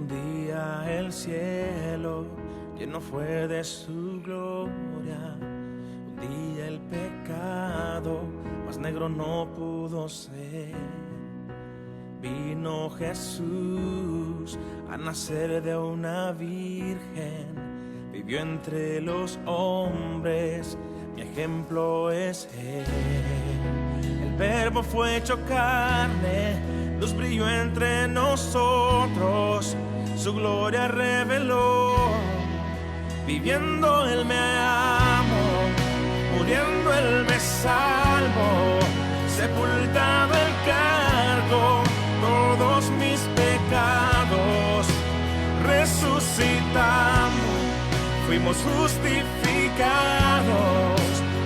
Un día el cielo lleno fue de su gloria. Un día el pecado más negro no pudo ser. Vino Jesús a nacer de una virgen. Vivió entre los hombres, mi ejemplo es Él. El Verbo fue hecho carne, luz brilló entre nosotros, su gloria reveló. Viviendo Él me amo, muriendo Él me salvo, sepultado el cargo todos mis pecados, resucitando, fuimos justificados.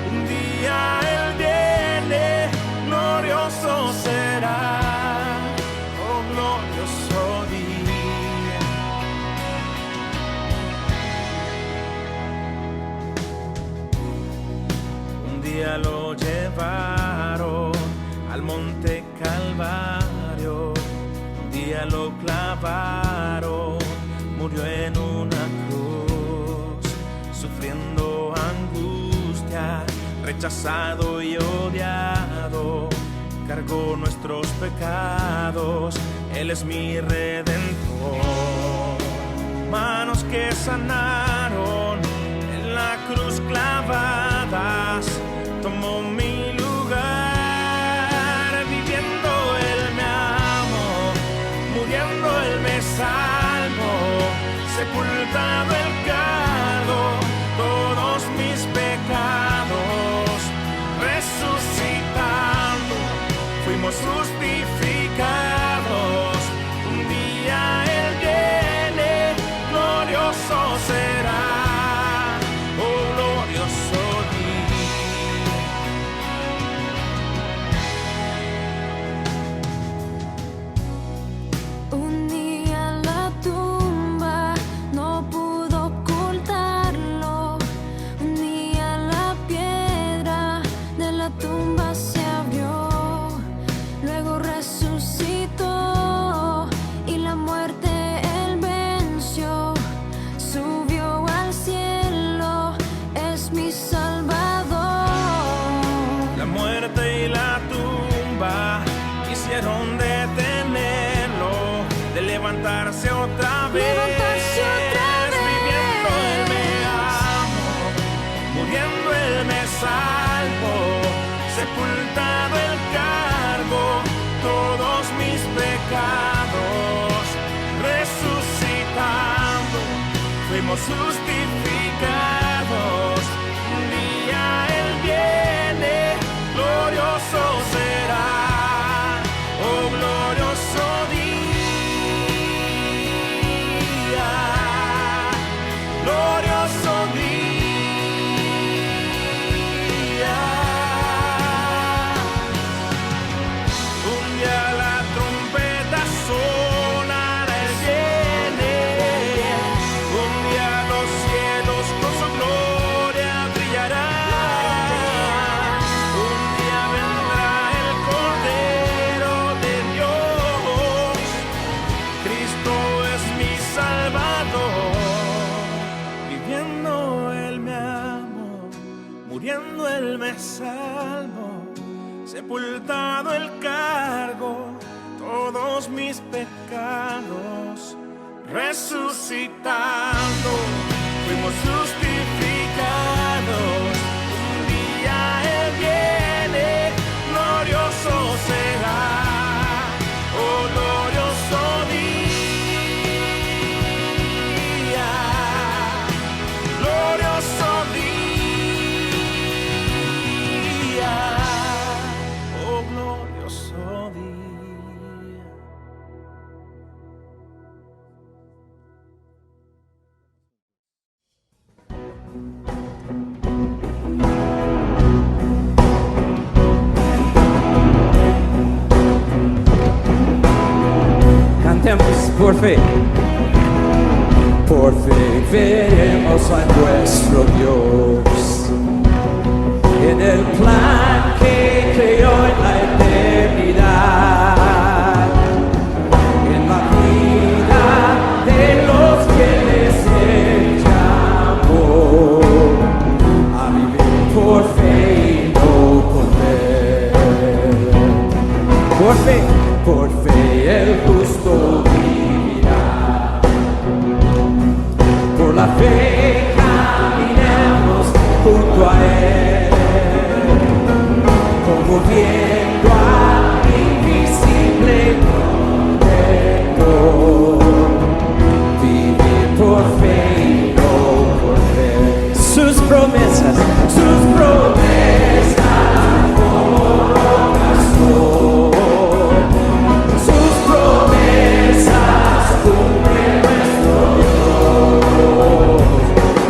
Un día Él viene, glorioso será, oh glorioso día. Un día lo llevaron al monte Calvario, un día lo clavaron, murió en una cruz, sufriendo angustia, rechazado y odiado, cargó nuestros pecados, Él es mi redentor. Manos que sanaron en la cruz clavadas, tomó mi lugar. Viviendo Él me amo, muriendo Él me salvo, sepultado el cargo todos mis pecados, resucitando, fuimos justificados. Un día Él viene, glorioso será, oh glorioso día. Un día la tumba no pudo ocultarlo, un día la piedra de la tumba se abrió, luego resucitó y la muerte Él venció, subió al cielo, es mi Salvador. La muerte y la tumba quisieron detenerlo, de levantarse otra vez. Viviendo Él me amo, muriendo Él me salvo, sepultado el cargo todos mis pecados, resucitando, fuimos justificados. Un día Él viene, glorioso será, oh glorioso día, glorioso día. Un día la trompeta sonará, Él viene, un día los cielos con su gloria brillarán, un día vendrá el Cordero de Dios, Cristo es mi Salvador. Viviendo Él me amo, muriendo Él me salvo, sepultado el cargo todos mis pecados, resucitando, fuimos justificados. Un día Él viene, glorioso será, oh glorioso día, glorioso día, oh glorioso día. Cantemos por fe. Por fe veremos a nuestro Dios en el plan que creó en la eternidad, en la vida de por fe y no por ver. Por fe el justo vivirá. Por la fe caminemos junto a Él, como viendo al invisible protector. Vivir por fe y no por fe. Sus promesas como rocas son. Sus promesas cumplen nuestro Dios.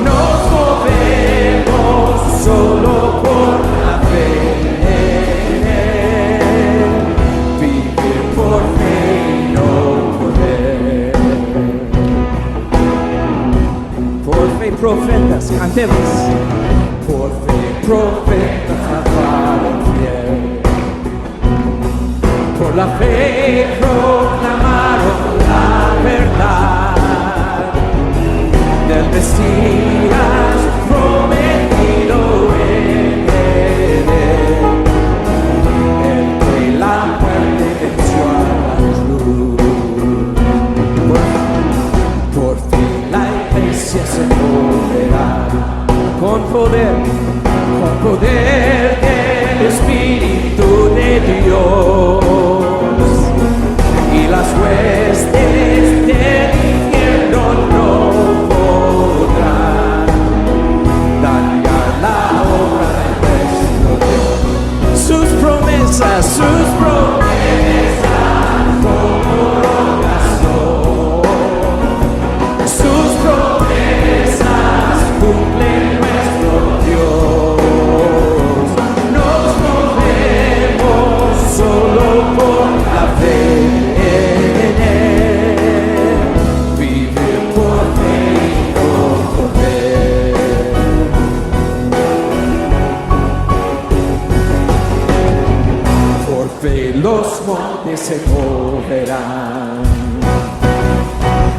Nos movemos solo por la fe en Él. Vivir por fe y no por ver. Por fe profetas, cantemos. Por fe profetas hablaron fiel. Por la fe proclamaron la verdad del Mesías prometido en Edén, el que la muerte venció a la cruz. Por fin la iglesia se moverá con poder del Espíritu de Dios, y las huestes del infierno no podrán dañar la obra de nuestro Dios. Sus promesas como rocas son. Sus promesas cumplen nuestro Dios. Nos movemos solo por la fe en Él. Vivir por fe y no por ver. Por fe los montes se moverán.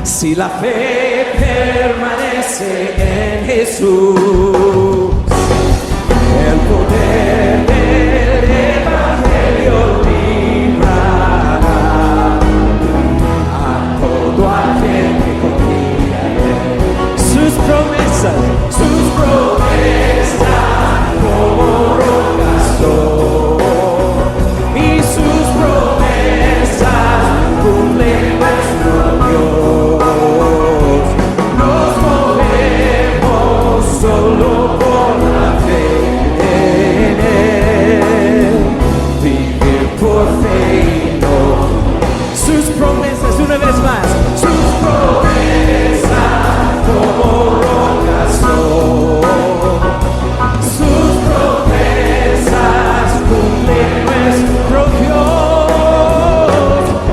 Si la fe permanece en Jesús, el poder del Evangelio librará a todo aquel que confía en Él. Sus promesas como rocas son, y sus promesas cumplen nuestro Dios. Nos movemos solo por la fe en Él. Vivir por fe y no. Sus promesas, una vez más. Sus promesas como rocas son. Sus promesas cumplen nuestro Dios.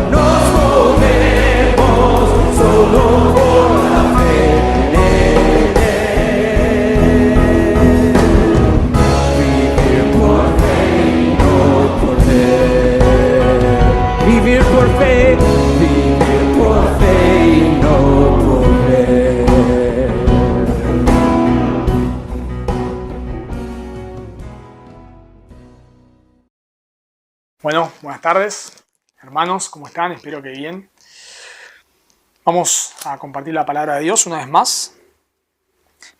Nos movemos solo por la fe en Él. Vivir por fe y no por ver. Vivir por fe y no por ver. Bueno, buenas tardes, hermanos, ¿cómo están? Espero que bien. Vamos a compartir la palabra de Dios una vez más.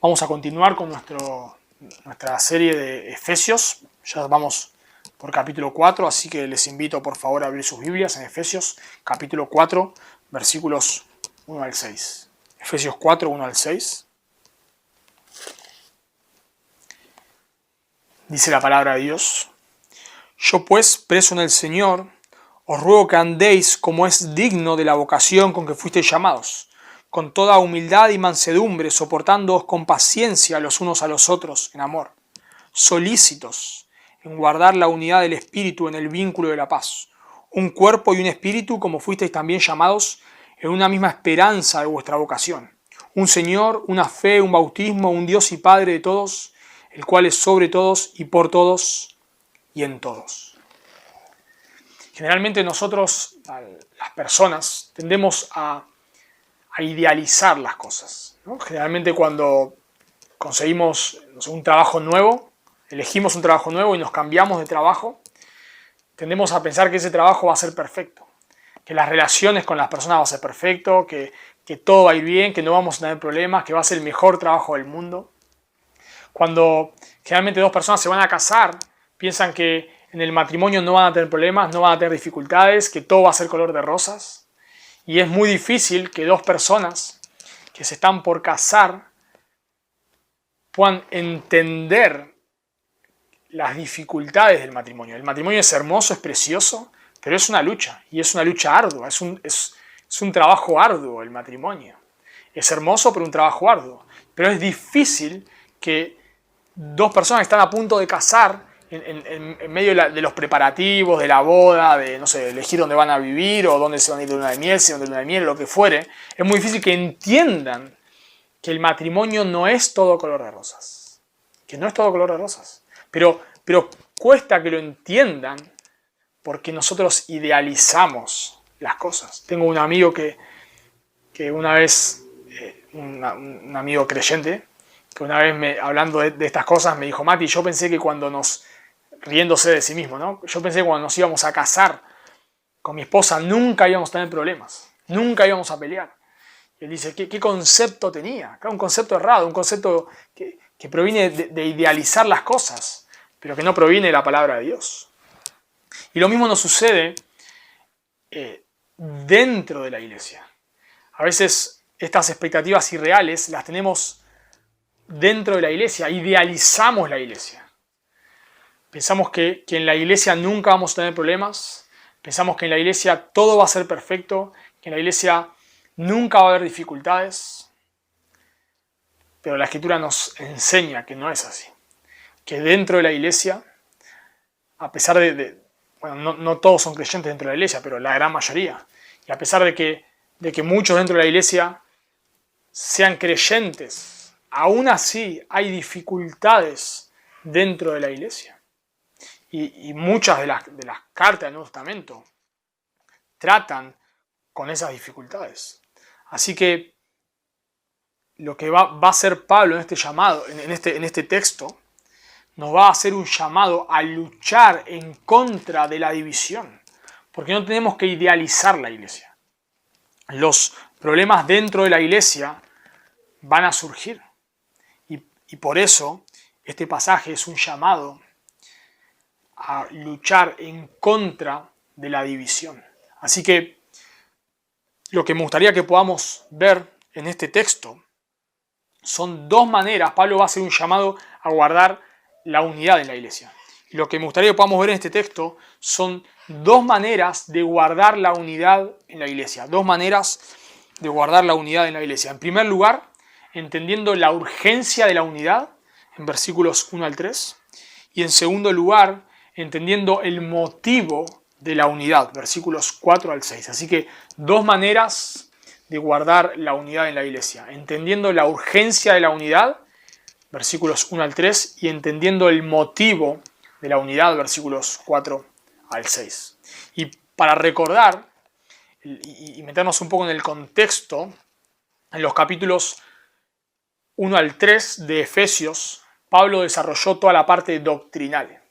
Vamos a continuar con nuestra serie de Efesios. Ya vamos por capítulo 4, así que les invito por favor a abrir sus Biblias en Efesios, capítulo 4, versículos 1 al 6. Efesios 4, 1 al 6. Dice la palabra de Dios: Yo pues, preso en el Señor, os ruego que andéis como es digno de la vocación con que fuisteis llamados, con toda humildad y mansedumbre, soportándoos con paciencia los unos a los otros en amor, solícitos en guardar la unidad del Espíritu en el vínculo de la paz, un cuerpo y un espíritu como fuisteis también llamados en una misma esperanza de vuestra vocación, un Señor, una fe, un bautismo, un Dios y Padre de todos, el cual es sobre todos y por todos y en todos. Generalmente nosotros, las personas, tendemos a idealizar las cosas, ¿no? Generalmente cuando conseguimos un trabajo nuevo, elegimos un trabajo nuevo y nos cambiamos de trabajo, tendemos a pensar que ese trabajo va a ser perfecto, que las relaciones con las personas va a ser perfecto, que todo va a ir bien, que no vamos a tener problemas, que va a ser el mejor trabajo del mundo. Cuando generalmente dos personas se van a casar, piensan que en el matrimonio no van a tener problemas, no van a tener dificultades, que todo va a ser color de rosas. Y es muy difícil que dos personas que se están por casar puedan entender las dificultades del matrimonio. El matrimonio es hermoso, es precioso, pero es una lucha, y es una lucha ardua, es un trabajo arduo el matrimonio. Es hermoso, pero un trabajo arduo. Pero es difícil que dos personas que están a punto de casar, en medio de los preparativos, de la boda, de, no sé, elegir dónde van a vivir o dónde se van a ir de luna de miel, si van de luna de miel, lo que fuere, es muy difícil que entiendan que el matrimonio no es todo color de rosas. Que no es todo color de rosas. Pero cuesta que lo entiendan porque nosotros idealizamos las cosas. Tengo un amigo que una vez, un amigo creyente, que una vez hablando de estas cosas me dijo: Mati, yo pensé que riéndose de sí mismo, ¿no? Yo pensé que cuando nos íbamos a casar con mi esposa nunca íbamos a tener problemas, nunca íbamos a pelear. Y él dice, ¿qué concepto tenía? Un concepto errado, un concepto que proviene de idealizar las cosas, pero que no proviene de la palabra de Dios. Y lo mismo nos sucede dentro de la iglesia. A veces estas expectativas irreales las tenemos dentro de la iglesia, idealizamos la iglesia. Pensamos que en la iglesia nunca vamos a tener problemas, pensamos que en la iglesia todo va a ser perfecto, que en la iglesia nunca va a haber dificultades, pero la Escritura nos enseña que no es así. Que dentro de la iglesia, a pesar bueno, no todos son creyentes dentro de la iglesia, pero la gran mayoría, y a pesar de que muchos dentro de la iglesia sean creyentes, aún así hay dificultades dentro de la iglesia. Y muchas de las cartas del Nuevo Testamento tratan con esas dificultades. Así que lo que va a hacer Pablo en este llamado, en este texto, nos va a hacer un llamado a luchar en contra de la división. Porque no tenemos que idealizar la iglesia. Los problemas dentro de la iglesia van a surgir. Y por eso este pasaje es un llamado a luchar en contra de la división. Así que lo que me gustaría que podamos ver en este texto son dos maneras. Pablo va a hacer un llamado a guardar la unidad en la iglesia. Y lo que me gustaría que podamos ver en este texto son dos maneras de guardar la unidad en la iglesia. Dos maneras de guardar la unidad en la iglesia. En primer lugar, entendiendo la urgencia de la unidad, en versículos 1 al 3. Y en segundo lugar, entendiendo el motivo de la unidad, versículos 4 al 6. Así que dos maneras de guardar la unidad en la iglesia. Entendiendo la urgencia de la unidad, versículos 1 al 3, y entendiendo el motivo de la unidad, versículos 4 al 6. Y para recordar y meternos un poco en el contexto, en los capítulos 1 al 3 de Efesios, Pablo desarrolló toda la parte doctrinal.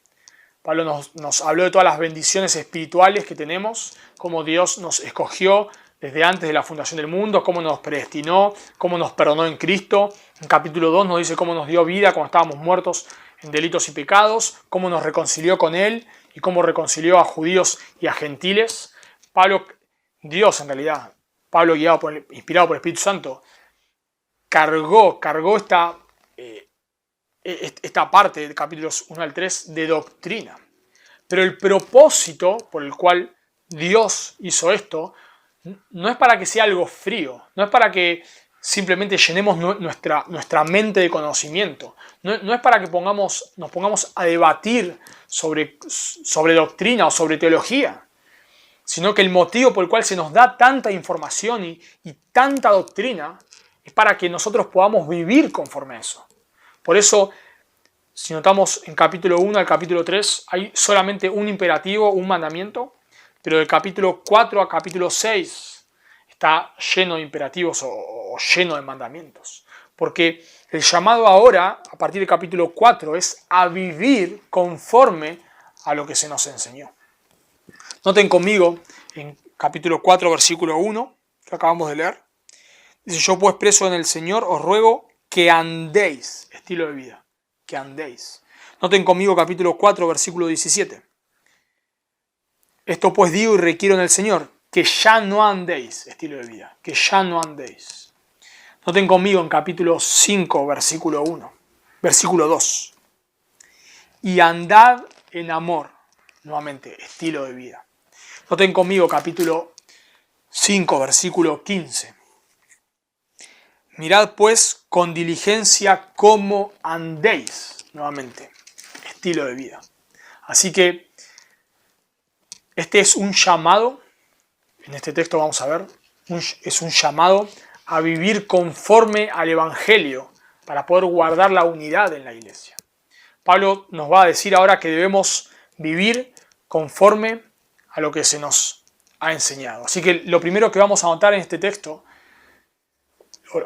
Pablo nos habló de todas las bendiciones espirituales que tenemos, cómo Dios nos escogió desde antes de la fundación del mundo, cómo nos predestinó, cómo nos perdonó en Cristo. En capítulo 2 nos dice cómo nos dio vida cuando estábamos muertos en delitos y pecados, cómo nos reconcilió con Él y cómo reconcilió a judíos y a gentiles. Dios en realidad, Pablo inspirado por el Espíritu Santo, cargó esta parte de capítulos 1 al 3 de doctrina. Pero el propósito por el cual Dios hizo esto no es para que sea algo frío, no es para que simplemente llenemos nuestra mente de conocimiento, no es para que nos pongamos a debatir sobre doctrina o sobre teología, sino que el motivo por el cual se nos da tanta información y tanta doctrina es para que nosotros podamos vivir conforme a eso. Por eso, si notamos en capítulo 1 al capítulo 3, hay solamente un imperativo, un mandamiento, pero del capítulo 4 a capítulo 6 está lleno de imperativos o lleno de mandamientos. Porque El llamado ahora, a partir del capítulo 4, es a vivir conforme a lo que se nos enseñó. Noten conmigo en capítulo 4, versículo 1, que acabamos de leer. Dice, yo pues preso en el Señor os ruego que andéis, estilo de vida, que andéis. Noten conmigo capítulo 4, versículo 17. Esto pues digo y requiero en el Señor, que ya no andéis, estilo de vida, que ya no andéis. Noten conmigo en capítulo 5, versículo 1, versículo 2. Y andad en amor, nuevamente, estilo de vida. Noten conmigo capítulo 5, versículo 15. Mirad pues con diligencia cómo andéis, nuevamente, estilo de vida. Así que este es un llamado, en este texto vamos a ver, es un llamado a vivir conforme al Evangelio para poder guardar la unidad en la iglesia. Pablo nos va a decir ahora que debemos vivir conforme a lo que se nos ha enseñado. Así que lo primero que vamos a notar en este texto,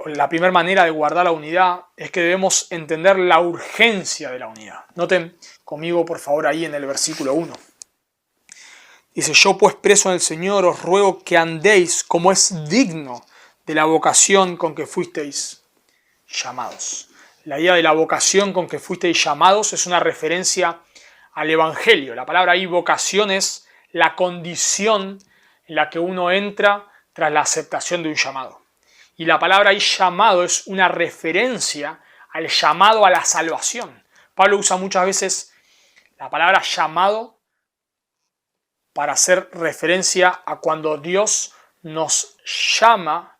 la primera manera de guardar la unidad, es que debemos entender la urgencia de la unidad. Noten conmigo por favor ahí en el versículo 1. Dice, yo pues preso en el Señor os ruego que andéis como es digno de la vocación con que fuisteis llamados. La idea de la vocación con que fuisteis llamados es una referencia al Evangelio. La palabra ahí vocación es la condición en la que uno entra tras la aceptación de un llamado. Y la palabra ahí llamado es una referencia al llamado a la salvación. Pablo usa muchas veces la palabra llamado para hacer referencia a cuando Dios nos llama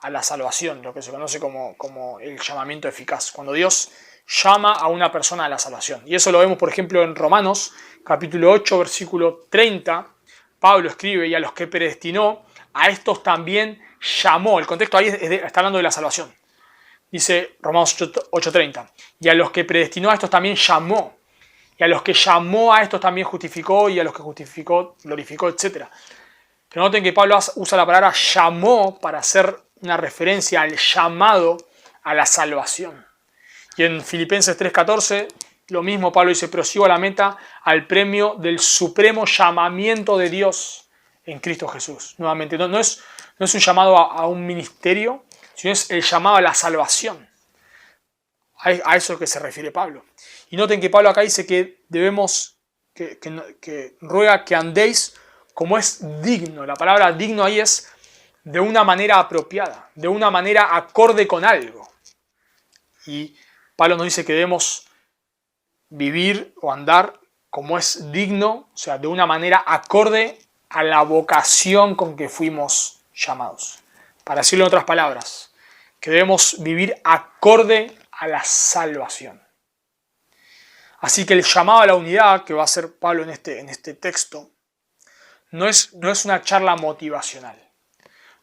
a la salvación, lo que se conoce como el llamamiento eficaz. Cuando Dios llama a una persona a la salvación. Y eso lo vemos, por ejemplo, en Romanos, capítulo 8, versículo 30. Pablo escribe, y a los que predestinó, a estos también llamó. El contexto ahí está hablando de la salvación. Dice Romanos 8:30. Y a los que predestinó, a estos también llamó. Y a los que llamó, a estos también justificó. Y a los que justificó, glorificó, etc. Pero noten que Pablo usa la palabra llamó para hacer una referencia al llamado a la salvación. Y en Filipenses 3:14, lo mismo Pablo dice, prosigo a la meta, al premio del supremo llamamiento de Dios en Cristo Jesús. Nuevamente, no es un llamado a un ministerio, sino es el llamado a la salvación. A eso es lo que se refiere Pablo. Y noten que Pablo acá dice que debemos, que ruega que andéis como es digno. La palabra digno ahí es de una manera apropiada, de una manera acorde con algo. Y Pablo nos dice que debemos vivir o andar como es digno, o sea, de una manera acorde a la vocación con que fuimos llamados. Para decirlo en otras palabras, que debemos vivir acorde a la salvación. Así que el llamado a la unidad que va a hacer Pablo en este texto no es una charla motivacional.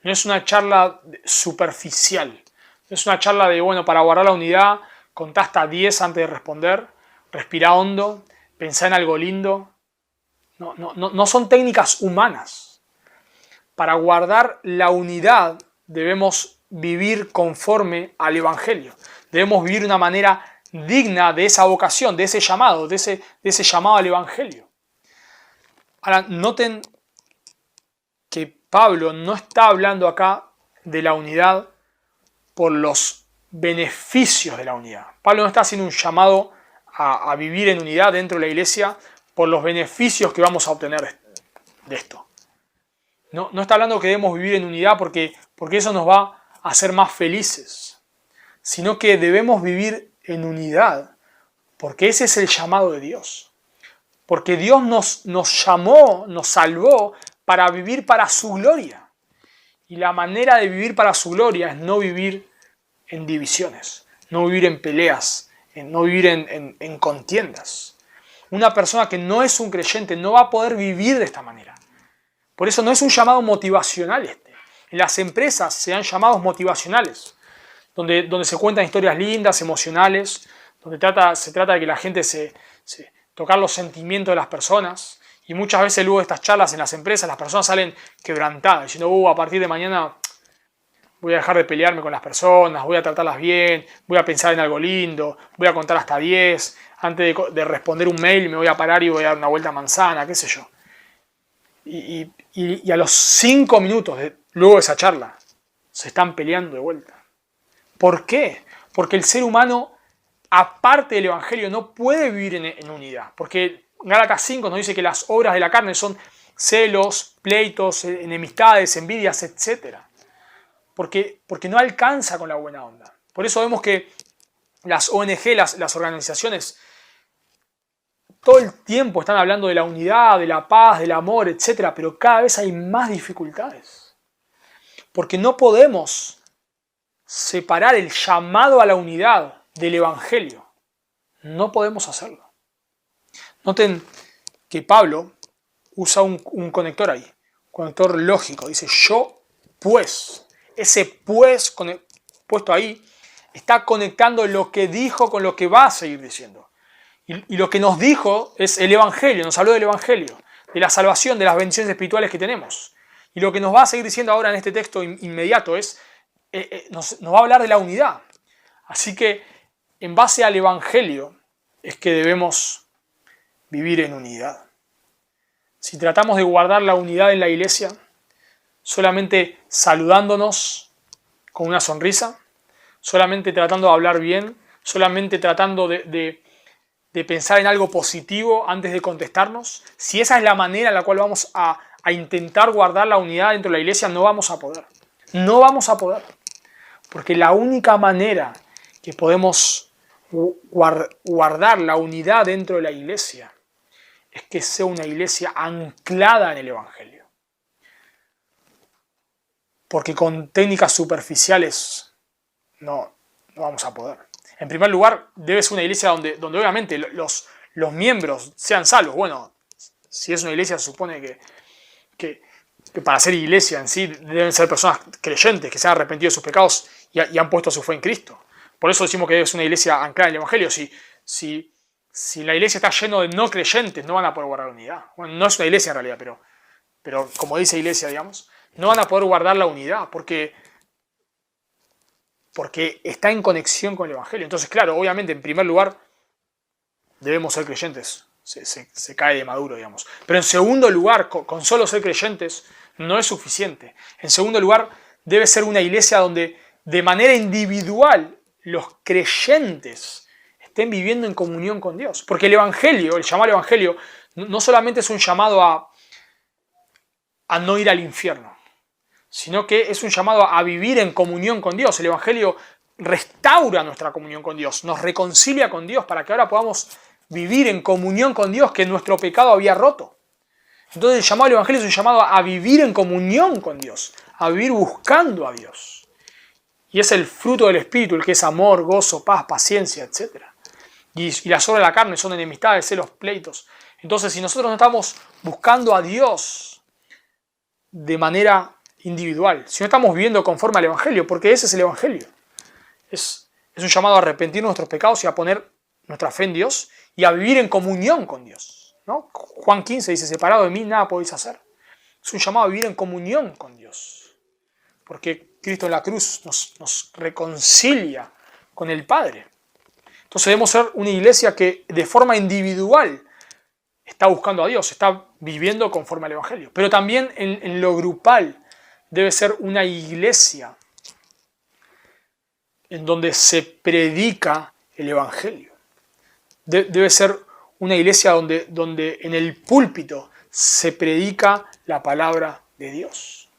No es una charla superficial. No es una charla de, bueno, para guardar la unidad, contá hasta 10 antes de responder, respirá hondo, pensá en algo lindo. No son técnicas humanas. Para guardar la unidad debemos vivir conforme al Evangelio. Debemos vivir de una manera digna de esa vocación, de ese llamado, de ese llamado al Evangelio. Ahora, noten que Pablo no está hablando acá de la unidad por los beneficios de la unidad. Pablo no está haciendo un llamado a vivir en unidad dentro de la iglesia por los beneficios que vamos a obtener de esto. No está hablando que debemos vivir en unidad porque eso nos va a hacer más felices, sino que debemos vivir en unidad porque ese es el llamado de Dios. Porque Dios nos llamó, nos salvó para vivir para su gloria. Y la manera de vivir para su gloria es no vivir en divisiones, no vivir en peleas, no vivir en contiendas. Una persona que no es un creyente no va a poder vivir de esta manera. Por eso no es un llamado motivacional este. En las empresas se dan llamados motivacionales, donde se cuentan historias lindas, emocionales, donde se trata de que la gente tocar los sentimientos de las personas. Y muchas veces luego de estas charlas en las empresas las personas salen quebrantadas, diciendo, a partir de mañana voy a dejar de pelearme con las personas, voy a tratarlas bien, voy a pensar en algo lindo, voy a contar hasta 10, antes de responder un mail me voy a parar y voy a dar una vuelta a manzana, qué sé yo. Y a los 5 minutos luego de esa charla se están peleando de vuelta. ¿Por qué? Porque el ser humano, aparte del Evangelio, no puede vivir en unidad. Porque Gálatas 5 nos dice que las obras de la carne son celos, pleitos, enemistades, envidias, etc. Porque no alcanza con la buena onda. Por eso vemos que las ONG, las organizaciones, todo el tiempo están hablando de la unidad, de la paz, del amor, etc. Pero cada vez hay más dificultades. Porque no podemos separar el llamado a la unidad del Evangelio. No podemos hacerlo. Noten que Pablo usa un conector ahí, un conector lógico. Dice yo pues. Ese pues puesto ahí está conectando lo que dijo con lo que va a seguir diciendo. Y lo que nos dijo es el Evangelio, nos habló del Evangelio, de la salvación, de las bendiciones espirituales que tenemos. Y lo que nos va a seguir diciendo ahora en este texto inmediato es, nos va a hablar de la unidad. Así que en base al Evangelio es que debemos vivir en unidad. Si tratamos de guardar la unidad en la iglesia, solamente saludándonos con una sonrisa, solamente tratando de hablar bien, solamente tratando de pensar en algo positivo antes de contestarnos, si esa es la manera en la cual vamos a intentar guardar la unidad dentro de la iglesia, no vamos a poder. No vamos a poder. Porque la única manera que podemos guardar la unidad dentro de la iglesia es que sea una iglesia anclada en el Evangelio. Porque con técnicas superficiales no vamos a poder. En primer lugar, debe ser una iglesia donde obviamente los miembros sean salvos. Bueno, si es una iglesia se supone que para ser iglesia en sí deben ser personas creyentes que se han arrepentido de sus pecados y han puesto su fe en Cristo. Por eso decimos que debe ser una iglesia anclada en el Evangelio. Si la iglesia está llena de no creyentes, no van a poder guardar la unidad. Bueno, no es una iglesia en realidad, pero como dice iglesia, digamos, no van a poder guardar la unidad porque está en conexión con el Evangelio. Entonces, claro, obviamente, en primer lugar, debemos ser creyentes. Se cae de maduro, digamos. Pero en segundo lugar, con solo ser creyentes, no es suficiente. En segundo lugar, debe ser una iglesia donde de manera individual los creyentes estén viviendo en comunión con Dios. Porque el Evangelio, el llamado al Evangelio, no solamente es un llamado a no ir al infierno, sino que es un llamado a vivir en comunión con Dios. El Evangelio restaura nuestra comunión con Dios, nos reconcilia con Dios para que ahora podamos vivir en comunión con Dios que nuestro pecado había roto. Entonces el llamado al Evangelio es un llamado a vivir en comunión con Dios, a vivir buscando a Dios. Y es el fruto del Espíritu, el que es amor, gozo, paz, paciencia, etc. Y las obras de la carne son enemistades, celos, pleitos. Entonces si nosotros no estamos buscando a Dios de manera individual, si no estamos viviendo conforme al Evangelio, porque ese es el Evangelio. Es un llamado a arrepentir nuestros pecados y a poner nuestra fe en Dios y a vivir en comunión con Dios, ¿no? Juan 15 dice, separado de mí nada podéis hacer. Es un llamado a vivir en comunión con Dios. Porque Cristo en la cruz nos reconcilia con el Padre. Entonces debemos ser una iglesia que de forma individual está buscando a Dios, está viviendo conforme al Evangelio. Pero también en lo grupal debe ser una iglesia en donde se predica el Evangelio. Debe ser una iglesia donde en el púlpito se predica la palabra de Dios.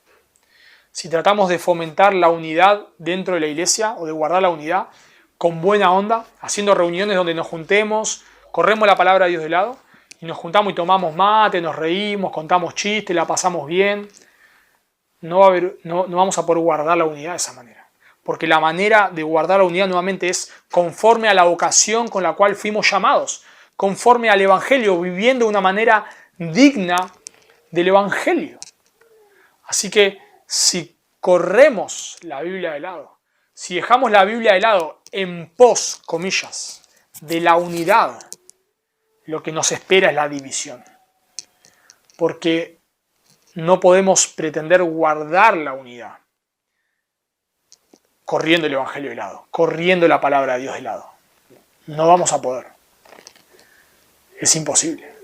Si tratamos de fomentar la unidad dentro de la iglesia o de guardar la unidad con buena onda, haciendo reuniones donde nos juntemos, corremos la palabra de Dios de lado y nos juntamos y tomamos mate, nos reímos, contamos chistes, la pasamos bien, no vamos a poder guardar la unidad de esa manera. Porque la manera de guardar la unidad nuevamente es conforme a la vocación con la cual fuimos llamados, conforme al Evangelio, viviendo de una manera digna del Evangelio. Así que si corremos la Biblia de lado, si dejamos la Biblia de lado en pos, comillas, de la unidad, lo que nos espera es la división. Porque no podemos pretender guardar la unidad corriendo el Evangelio de lado, corriendo la palabra de Dios de lado. No vamos a poder. Es imposible.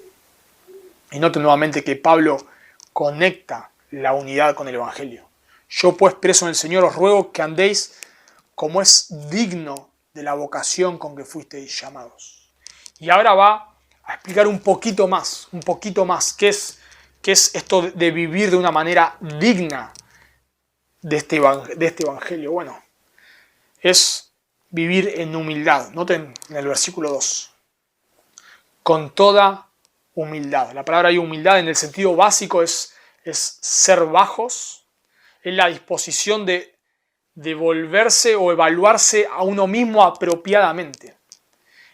Y noten nuevamente que Pablo conecta la unidad con el Evangelio. Yo pues, preso en el Señor, os ruego que andéis como es digno de la vocación con que fuisteis llamados. Y ahora va a explicar un poquito más, qué es esto de vivir de una manera digna de este Evangelio. Bueno, es vivir en humildad. Noten en el versículo 2. Con toda humildad. La palabra humildad en el sentido básico es ser bajos, es la disposición de volverse o evaluarse a uno mismo apropiadamente.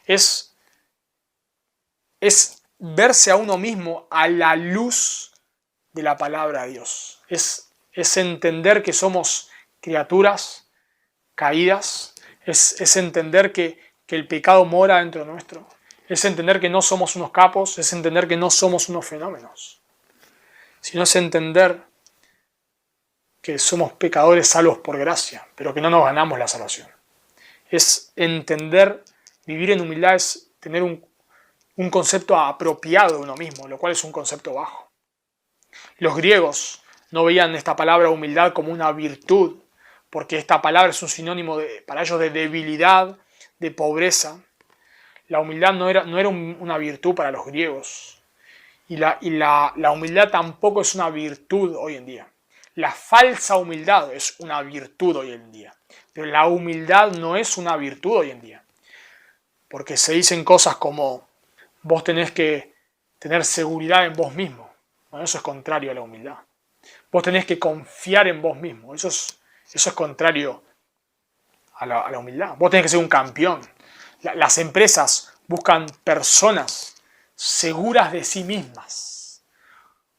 Es verse a uno mismo a la luz de la palabra de Dios. Es entender que somos criaturas caídas, es entender que el pecado mora dentro nuestro, es entender que no somos unos capos, es entender que no somos unos fenómenos, sino es entender que somos pecadores salvos por gracia, pero que no nos ganamos la salvación. Es entender, vivir en humildad es tener un concepto apropiado de uno mismo, lo cual es un concepto bajo. Los griegos no veían esta palabra humildad como una virtud, porque esta palabra es un sinónimo para ellos de debilidad, de pobreza. La humildad no era una virtud para los griegos. Y la humildad tampoco es una virtud hoy en día. La falsa humildad es una virtud hoy en día. Pero la humildad no es una virtud hoy en día. Porque se dicen cosas como vos tenés que tener seguridad en vos mismo. Bueno, eso es contrario a la humildad. Vos tenés que confiar en vos mismo. Eso es contrario a la humildad. Vos tenés que ser un campeón. Las empresas buscan personas seguras de sí mismas.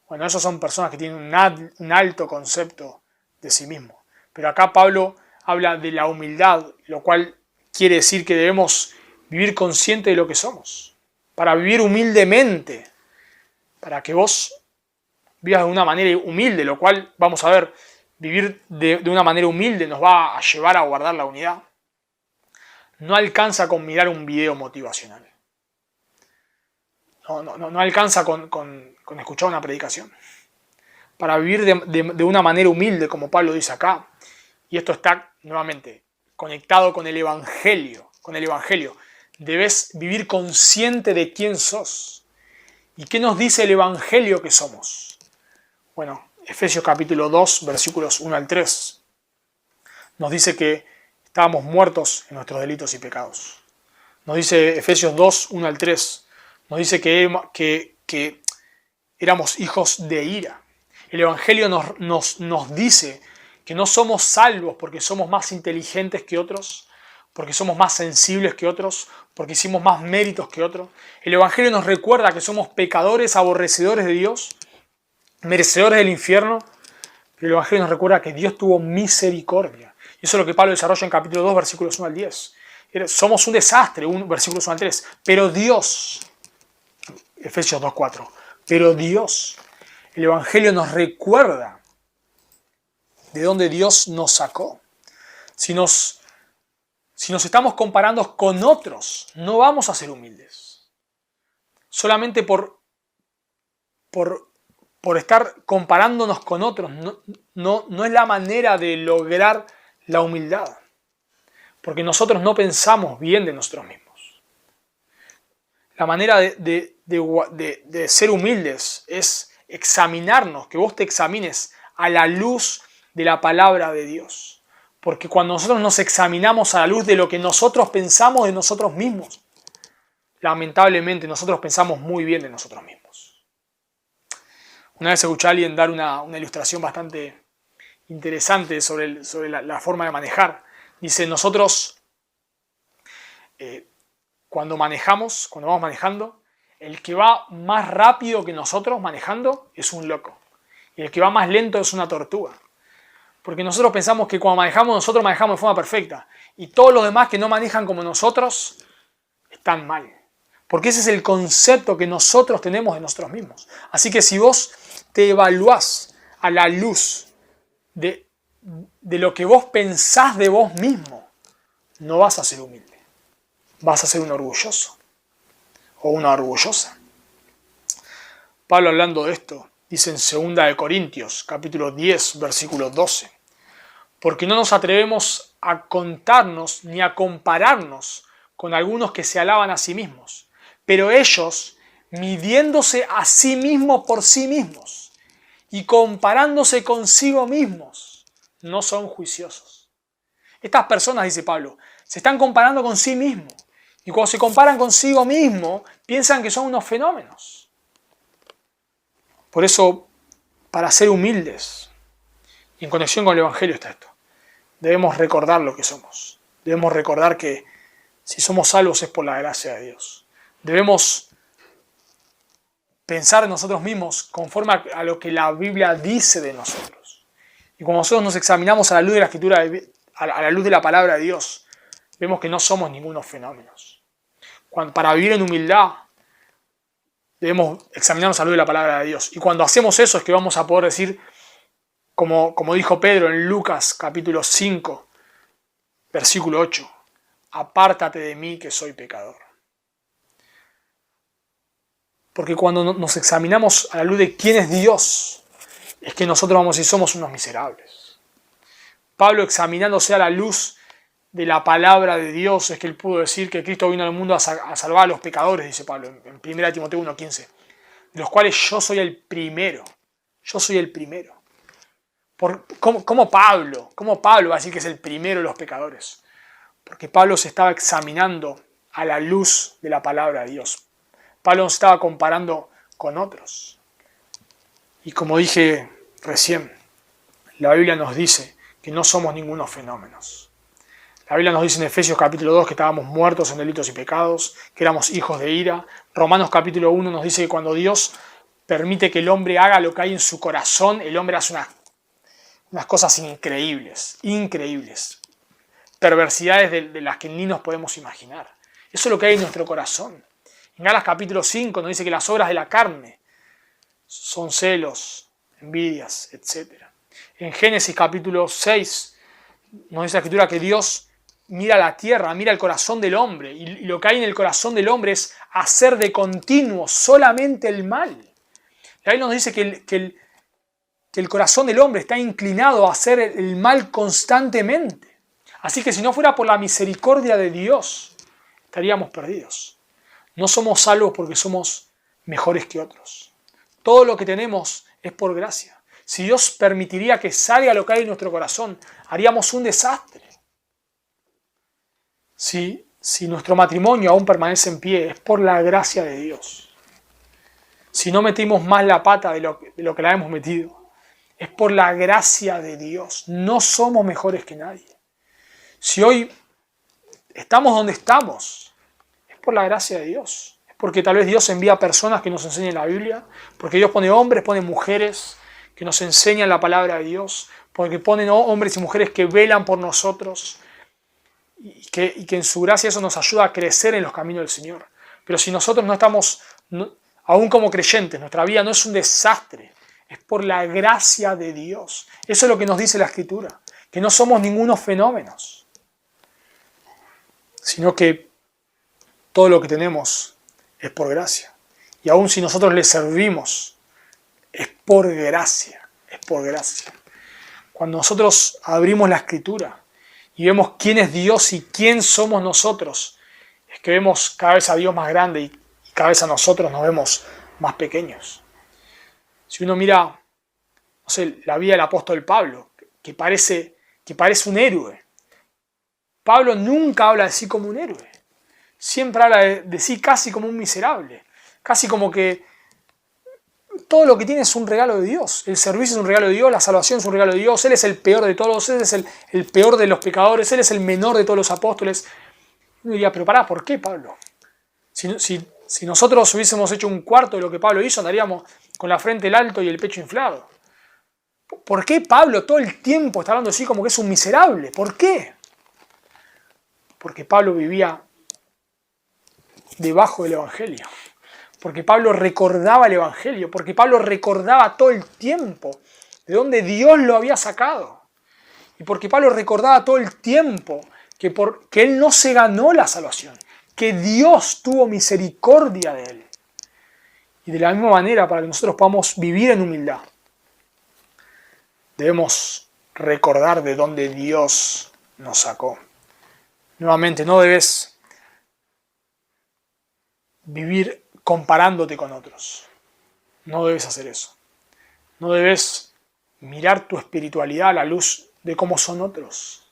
Bueno, esas son personas que tienen un alto concepto de sí mismos. Pero acá Pablo habla de la humildad, lo cual quiere decir que debemos vivir consciente de lo que somos. Para vivir humildemente, para que vos vivas de una manera humilde, lo cual, vamos a ver, vivir de una manera humilde nos va a llevar a guardar la unidad. No alcanza con mirar un video motivacional. No alcanza con escuchar una predicación. Para vivir de una manera humilde, como Pablo dice acá, y esto está nuevamente conectado con el Evangelio, debes vivir consciente de quién sos. ¿Y qué nos dice el Evangelio que somos? Bueno, Efesios capítulo 2, versículos 1 al 3, nos dice que estábamos muertos en nuestros delitos y pecados. Nos dice Efesios 2, 1 al 3, nos dice que éramos hijos de ira. El Evangelio nos dice que no somos salvos porque somos más inteligentes que otros, porque somos más sensibles que otros, porque hicimos más méritos que otros. El Evangelio nos recuerda que somos pecadores, aborrecedores de Dios, merecedores del infierno, pero el Evangelio nos recuerda que Dios tuvo misericordia. Y eso es lo que Pablo desarrolla en capítulo 2, versículos 1 al 10. Somos un desastre, versículos 1 al 3, pero Dios, Efesios 2, 4, pero Dios, el Evangelio nos recuerda de dónde Dios nos sacó. Si nos estamos comparando con otros, no vamos a ser humildes. Solamente por estar comparándonos con otros, no es la manera de lograr la humildad. Porque nosotros no pensamos bien de nosotros mismos. La manera de ser humildes es examinarnos, que vos te examines a la luz de la palabra de Dios. Porque cuando nosotros nos examinamos a la luz de lo que nosotros pensamos de nosotros mismos, lamentablemente nosotros pensamos muy bien de nosotros mismos. Una vez escuché a alguien dar una ilustración bastante interesante sobre la forma de manejar. Dice, nosotros cuando vamos manejando, el que va más rápido que nosotros manejando es un loco. Y el que va más lento es una tortuga. Porque nosotros pensamos que cuando nosotros manejamos de forma perfecta. Y todos los demás que no manejan como nosotros están mal. Porque ese es el concepto que nosotros tenemos de nosotros mismos. Así que si vos te evaluás a la luz de de lo que vos pensás de vos mismo, no vas a ser humilde. Vas a ser un orgulloso o una orgullosa. Pablo, hablando de esto, dice en 2 Corintios, capítulo 10, versículo 12. Porque no nos atrevemos a contarnos ni a compararnos con algunos que se alaban a sí mismos, pero ellos, midiéndose a sí mismos por sí mismos y comparándose consigo mismos, no son juiciosos. Estas personas, dice Pablo, se están comparando con sí mismos, y cuando se comparan consigo mismos, piensan que son unos fenómenos. Por eso, para ser humildes, y en conexión con el Evangelio está esto, debemos recordar lo que somos. Debemos recordar que si somos salvos es por la gracia de Dios. Debemos pensar en nosotros mismos conforme a lo que la Biblia dice de nosotros. Y cuando nosotros nos examinamos a la luz de la Escritura, a la luz de la palabra de Dios, vemos que no somos ningunos fenómenos. Para vivir en humildad, debemos examinarnos a la luz de la palabra de Dios. Y cuando hacemos eso es que vamos a poder decir, como dijo Pedro en Lucas capítulo 5, versículo 8, apártate de mí que soy pecador. Porque cuando nos examinamos a la luz de quién es Dios, es que nosotros vamos a decir somos unos miserables. Pablo, examinándose a la luz de la palabra de Dios, es que él pudo decir que Cristo vino al mundo a salvar a los pecadores, dice Pablo en 1 Timoteo 1:15, de los cuales yo soy el primero. Yo soy el primero. ¿Cómo Pablo va a decir que es el primero de los pecadores? Porque Pablo se estaba examinando a la luz de la palabra de Dios. Pablo no se estaba comparando con otros. Y como dije recién, la Biblia nos dice que no somos ningunos fenómenos. La Biblia nos dice en Efesios capítulo 2 que estábamos muertos en delitos y pecados, que éramos hijos de ira. Romanos capítulo 1 nos dice que cuando Dios permite que el hombre haga lo que hay en su corazón, el hombre hace unas cosas increíbles. Perversidades de las que ni nos podemos imaginar. Eso es lo que hay en nuestro corazón. En Gálatas capítulo 5 nos dice que las obras de la carne son celos, envidias, etc. En Génesis capítulo 6 nos dice la Escritura que Dios mira la tierra, mira el corazón del hombre, y lo que hay en el corazón del hombre es hacer de continuo solamente el mal. La Biblia nos dice que el corazón del hombre está inclinado a hacer el mal constantemente. Así que si no fuera por la misericordia de Dios, estaríamos perdidos. No somos salvos porque somos mejores que otros. Todo lo que tenemos es por gracia. Si Dios permitiría que salga lo que hay en nuestro corazón, haríamos un desastre. Si nuestro matrimonio aún permanece en pie, es por la gracia de Dios. Si no metimos más la pata de lo que la hemos metido, es por la gracia de Dios. No somos mejores que nadie. Si hoy estamos donde estamos, es por la gracia de Dios. Es porque tal vez Dios envía personas que nos enseñen la Biblia, porque Dios pone hombres, pone mujeres que nos enseñan la palabra de Dios, porque ponen hombres y mujeres que velan por nosotros y que en su gracia eso nos ayuda a crecer en los caminos del Señor. Pero si nosotros no estamos, aún como creyentes, nuestra vida no es un desastre, es por la gracia de Dios. Eso es lo que nos dice la Escritura, que no somos ningunos fenómenos, sino que todo lo que tenemos es por gracia. Y aún si nosotros le servimos, es por gracia, es por gracia. Cuando nosotros abrimos la Escritura y vemos quién es Dios y quién somos nosotros, es que vemos cada vez a Dios más grande y cada vez a nosotros nos vemos más pequeños. Si uno mira, no sé, la vida del apóstol Pablo, que parece un héroe. Pablo nunca habla de sí como un héroe. Siempre habla de sí casi como un miserable. Casi como que todo lo que tiene es un regalo de Dios. El servicio es un regalo de Dios, la salvación es un regalo de Dios. Él es el peor de todos, Él es el peor de los pecadores, Él es el menor de todos los apóstoles. Uno diría, pero pará, ¿por qué Pablo? Si nosotros hubiésemos hecho un cuarto de lo que Pablo hizo, andaríamos con la frente en alto y el pecho inflado. ¿Por qué Pablo todo el tiempo está hablando así como que es un miserable? ¿Por qué? Porque Pablo vivía debajo del Evangelio. Porque Pablo recordaba el Evangelio. Porque Pablo recordaba todo el tiempo de dónde Dios lo había sacado. Y porque Pablo recordaba todo el tiempo que él no se ganó la salvación, que Dios tuvo misericordia de él. Y de la misma manera, para que nosotros podamos vivir en humildad, debemos recordar de dónde Dios nos sacó. Nuevamente, no debes vivir comparándote con otros. No debes hacer eso. No debes mirar tu espiritualidad a la luz de cómo son otros.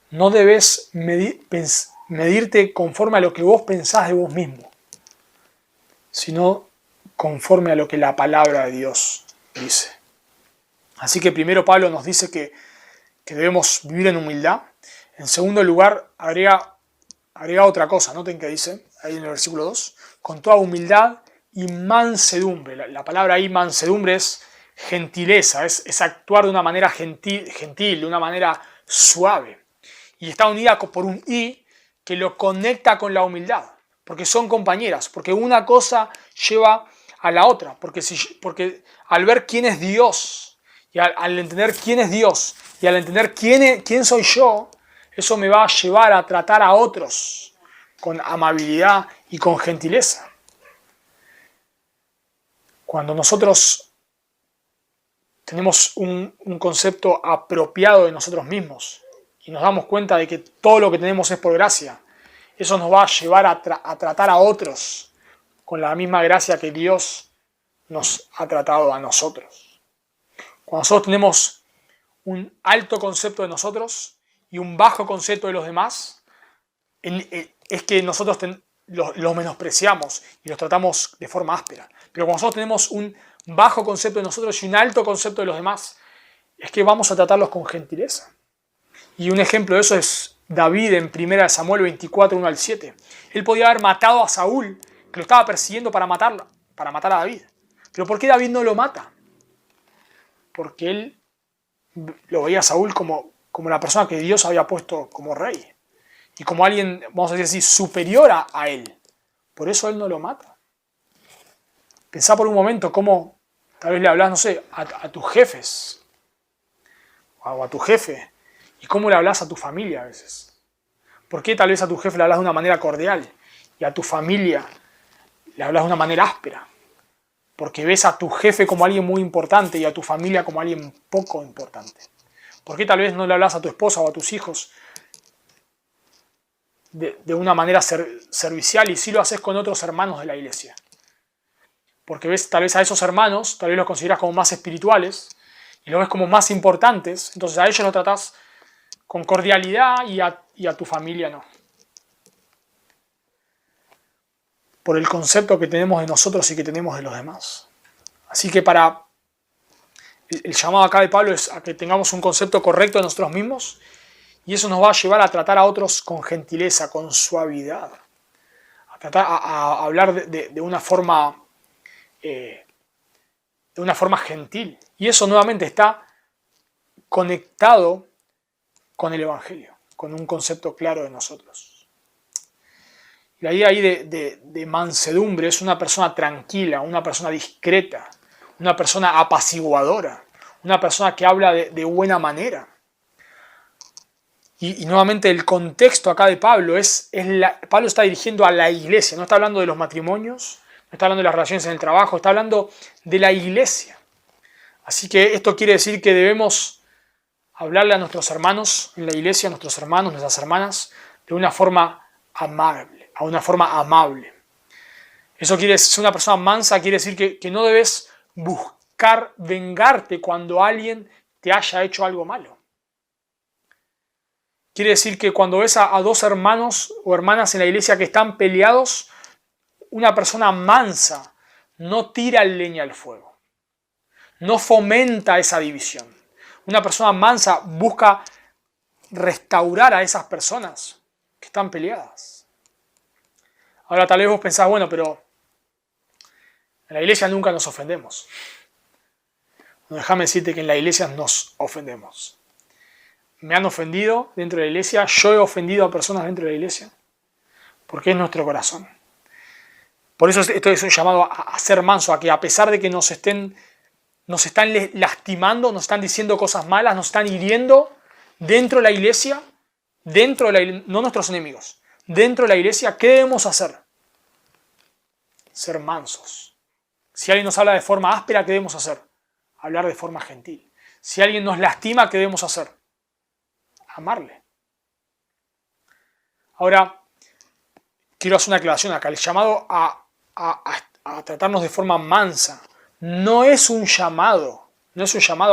No debes medirte conforme a lo que vos pensás de vos mismo, sino conforme a lo que la palabra de Dios dice. Así que primero Pablo nos dice que debemos vivir en humildad. En segundo lugar, agrega otra cosa. Noten que dice, ahí en el versículo 2, con toda humildad y mansedumbre. La palabra ahí mansedumbre es gentileza, es actuar de una manera gentil, de una manera suave. Y está unida por un "y" que lo conecta con la humildad, porque son compañeras, porque una cosa lleva a la otra, porque al ver quién es Dios, y al entender quién es Dios, y al entender quién soy yo, eso me va a llevar a tratar a otros con amabilidad y con gentileza. Cuando nosotros tenemos un concepto apropiado de nosotros mismos y nos damos cuenta de que todo lo que tenemos es por gracia, eso nos va a llevar a tratar a otros con la misma gracia que Dios nos ha tratado a nosotros. Cuando nosotros tenemos un alto concepto de nosotros y un bajo concepto de los demás, es que nosotros los menospreciamos y los tratamos de forma áspera. Pero cuando nosotros tenemos un bajo concepto de nosotros y un alto concepto de los demás, es que vamos a tratarlos con gentileza. Y un ejemplo de eso es David en 1 Samuel 24, 1 al 7. Él podía haber matado a Saúl, que lo estaba persiguiendo para matar a David. Pero ¿por qué David no lo mata? Porque él lo veía a Saúl como la persona que Dios había puesto como rey. Y como alguien, vamos a decir así, superior a él. Por eso él no lo mata. Pensá por un momento cómo tal vez le hablas, no sé, a tus jefes. O a tu jefe. Y cómo le hablas a tu familia a veces. ¿Por qué tal vez a tu jefe le hablas de una manera cordial y a tu familia le hablas de una manera áspera? Porque ves a tu jefe como alguien muy importante y a tu familia como alguien poco importante. ¿Por qué tal vez no le hablas a tu esposa o a tus hijos de una manera servicial y sí lo haces con otros hermanos de la iglesia? Porque ves tal vez a esos hermanos, tal vez los consideras como más espirituales y los ves como más importantes, entonces a ellos los tratás con cordialidad y a tu familia no. Por el concepto que tenemos de nosotros y que tenemos de los demás. Así que el llamado acá de Pablo es a que tengamos un concepto correcto de nosotros mismos y eso nos va a llevar a tratar a otros con gentileza, con suavidad. A hablar de una forma gentil. Y eso nuevamente está conectado con el Evangelio, con un concepto claro de nosotros. La idea ahí de mansedumbre es una persona tranquila, una persona discreta, una persona apaciguadora, una persona que habla de buena manera. Y nuevamente el contexto acá de Pablo Pablo está dirigiendo a la iglesia, no está hablando de los matrimonios, no está hablando de las relaciones en el trabajo, está hablando de la iglesia. Así que esto quiere decir que debemos hablarle a nuestros hermanos en la iglesia, a nuestros hermanos, nuestras hermanas, de una forma amable. A una forma amable. Eso quiere decir, una persona mansa quiere decir que no debes buscar vengarte cuando alguien te haya hecho algo malo. Quiere decir que cuando ves a dos hermanos o hermanas en la iglesia que están peleados, una persona mansa no tira leña al fuego. No fomenta esa división. Una persona mansa busca restaurar a esas personas que están peleadas. Ahora tal vez vos pensás, bueno, pero en la iglesia nunca nos ofendemos. No, déjame decirte que en la iglesia nos ofendemos. Me han ofendido dentro de la iglesia, yo he ofendido a personas dentro de la iglesia, porque es nuestro corazón. Por eso esto es un llamado a ser manso, a que a pesar de que nos estén nos están lastimando, nos están diciendo cosas malas, nos están hiriendo dentro de la iglesia, no nuestros enemigos, dentro de la iglesia, ¿qué debemos hacer? Ser mansos. Si alguien nos habla de forma áspera, ¿qué debemos hacer? Hablar de forma gentil. Si alguien nos lastima, ¿qué debemos hacer? Amarle. Ahora, quiero hacer una aclaración acá. El llamado a tratarnos de forma mansa no es un llamado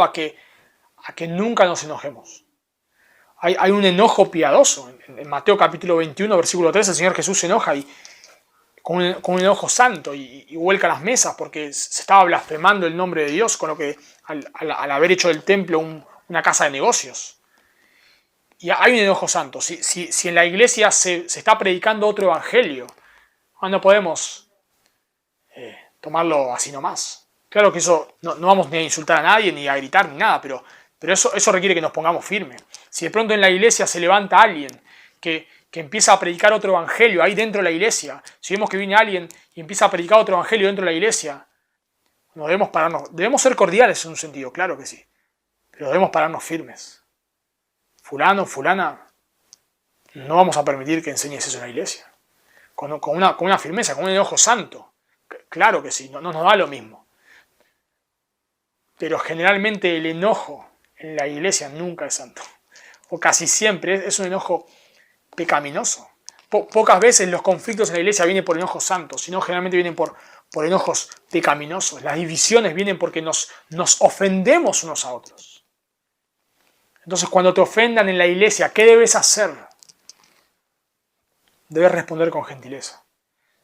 a que nunca nos enojemos. Hay un enojo piadoso. En Mateo capítulo 21, versículo 3, el Señor Jesús se enoja con un enojo santo y vuelca las mesas porque se estaba blasfemando el nombre de Dios con lo que al haber hecho del templo una casa de negocios. Y hay un enojo santo. Si en la iglesia se está predicando otro evangelio, no podemos tomarlo así nomás. Claro que eso no vamos ni a insultar a nadie, ni a gritar, ni nada, pero eso requiere que nos pongamos firmes. Si de pronto en la iglesia se levanta alguien que empieza a predicar otro evangelio ahí dentro de la iglesia, si vemos que viene alguien y empieza a predicar otro evangelio dentro de la iglesia, no debemos pararnos. Debemos ser cordiales en un sentido, claro que sí, pero debemos pararnos firmes. Fulano, fulana, no vamos a permitir que enseñes eso en la iglesia. Con una firmeza, con un enojo santo. Claro que sí, no nos da lo mismo. Pero generalmente el enojo en la iglesia nunca es santo. O casi siempre es un enojo pecaminoso. Pocas veces los conflictos en la iglesia vienen por enojos santos, sino generalmente vienen por enojos pecaminosos. Las divisiones vienen porque nos ofendemos unos a otros. Entonces, cuando te ofendan en la iglesia, ¿qué debes hacer? Debes responder con gentileza.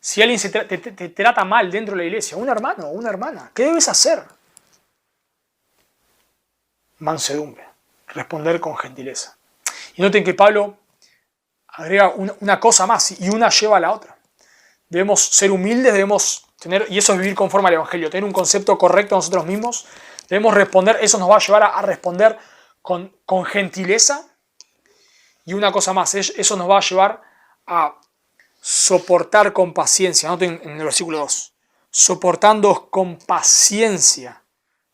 Si alguien te trata mal dentro de la iglesia, un hermano o una hermana, ¿qué debes hacer? Mansedumbre. Responder con gentileza. Y noten que Pablo agrega una cosa más y una lleva a la otra. Debemos ser humildes, debemos tener, y eso es vivir conforme al Evangelio, tener un concepto correcto de nosotros mismos. Debemos responder, eso nos va a llevar a responder con gentileza, y una cosa más, eso nos va a llevar a soportar con paciencia. Noten en el versículo 2, soportándoos con paciencia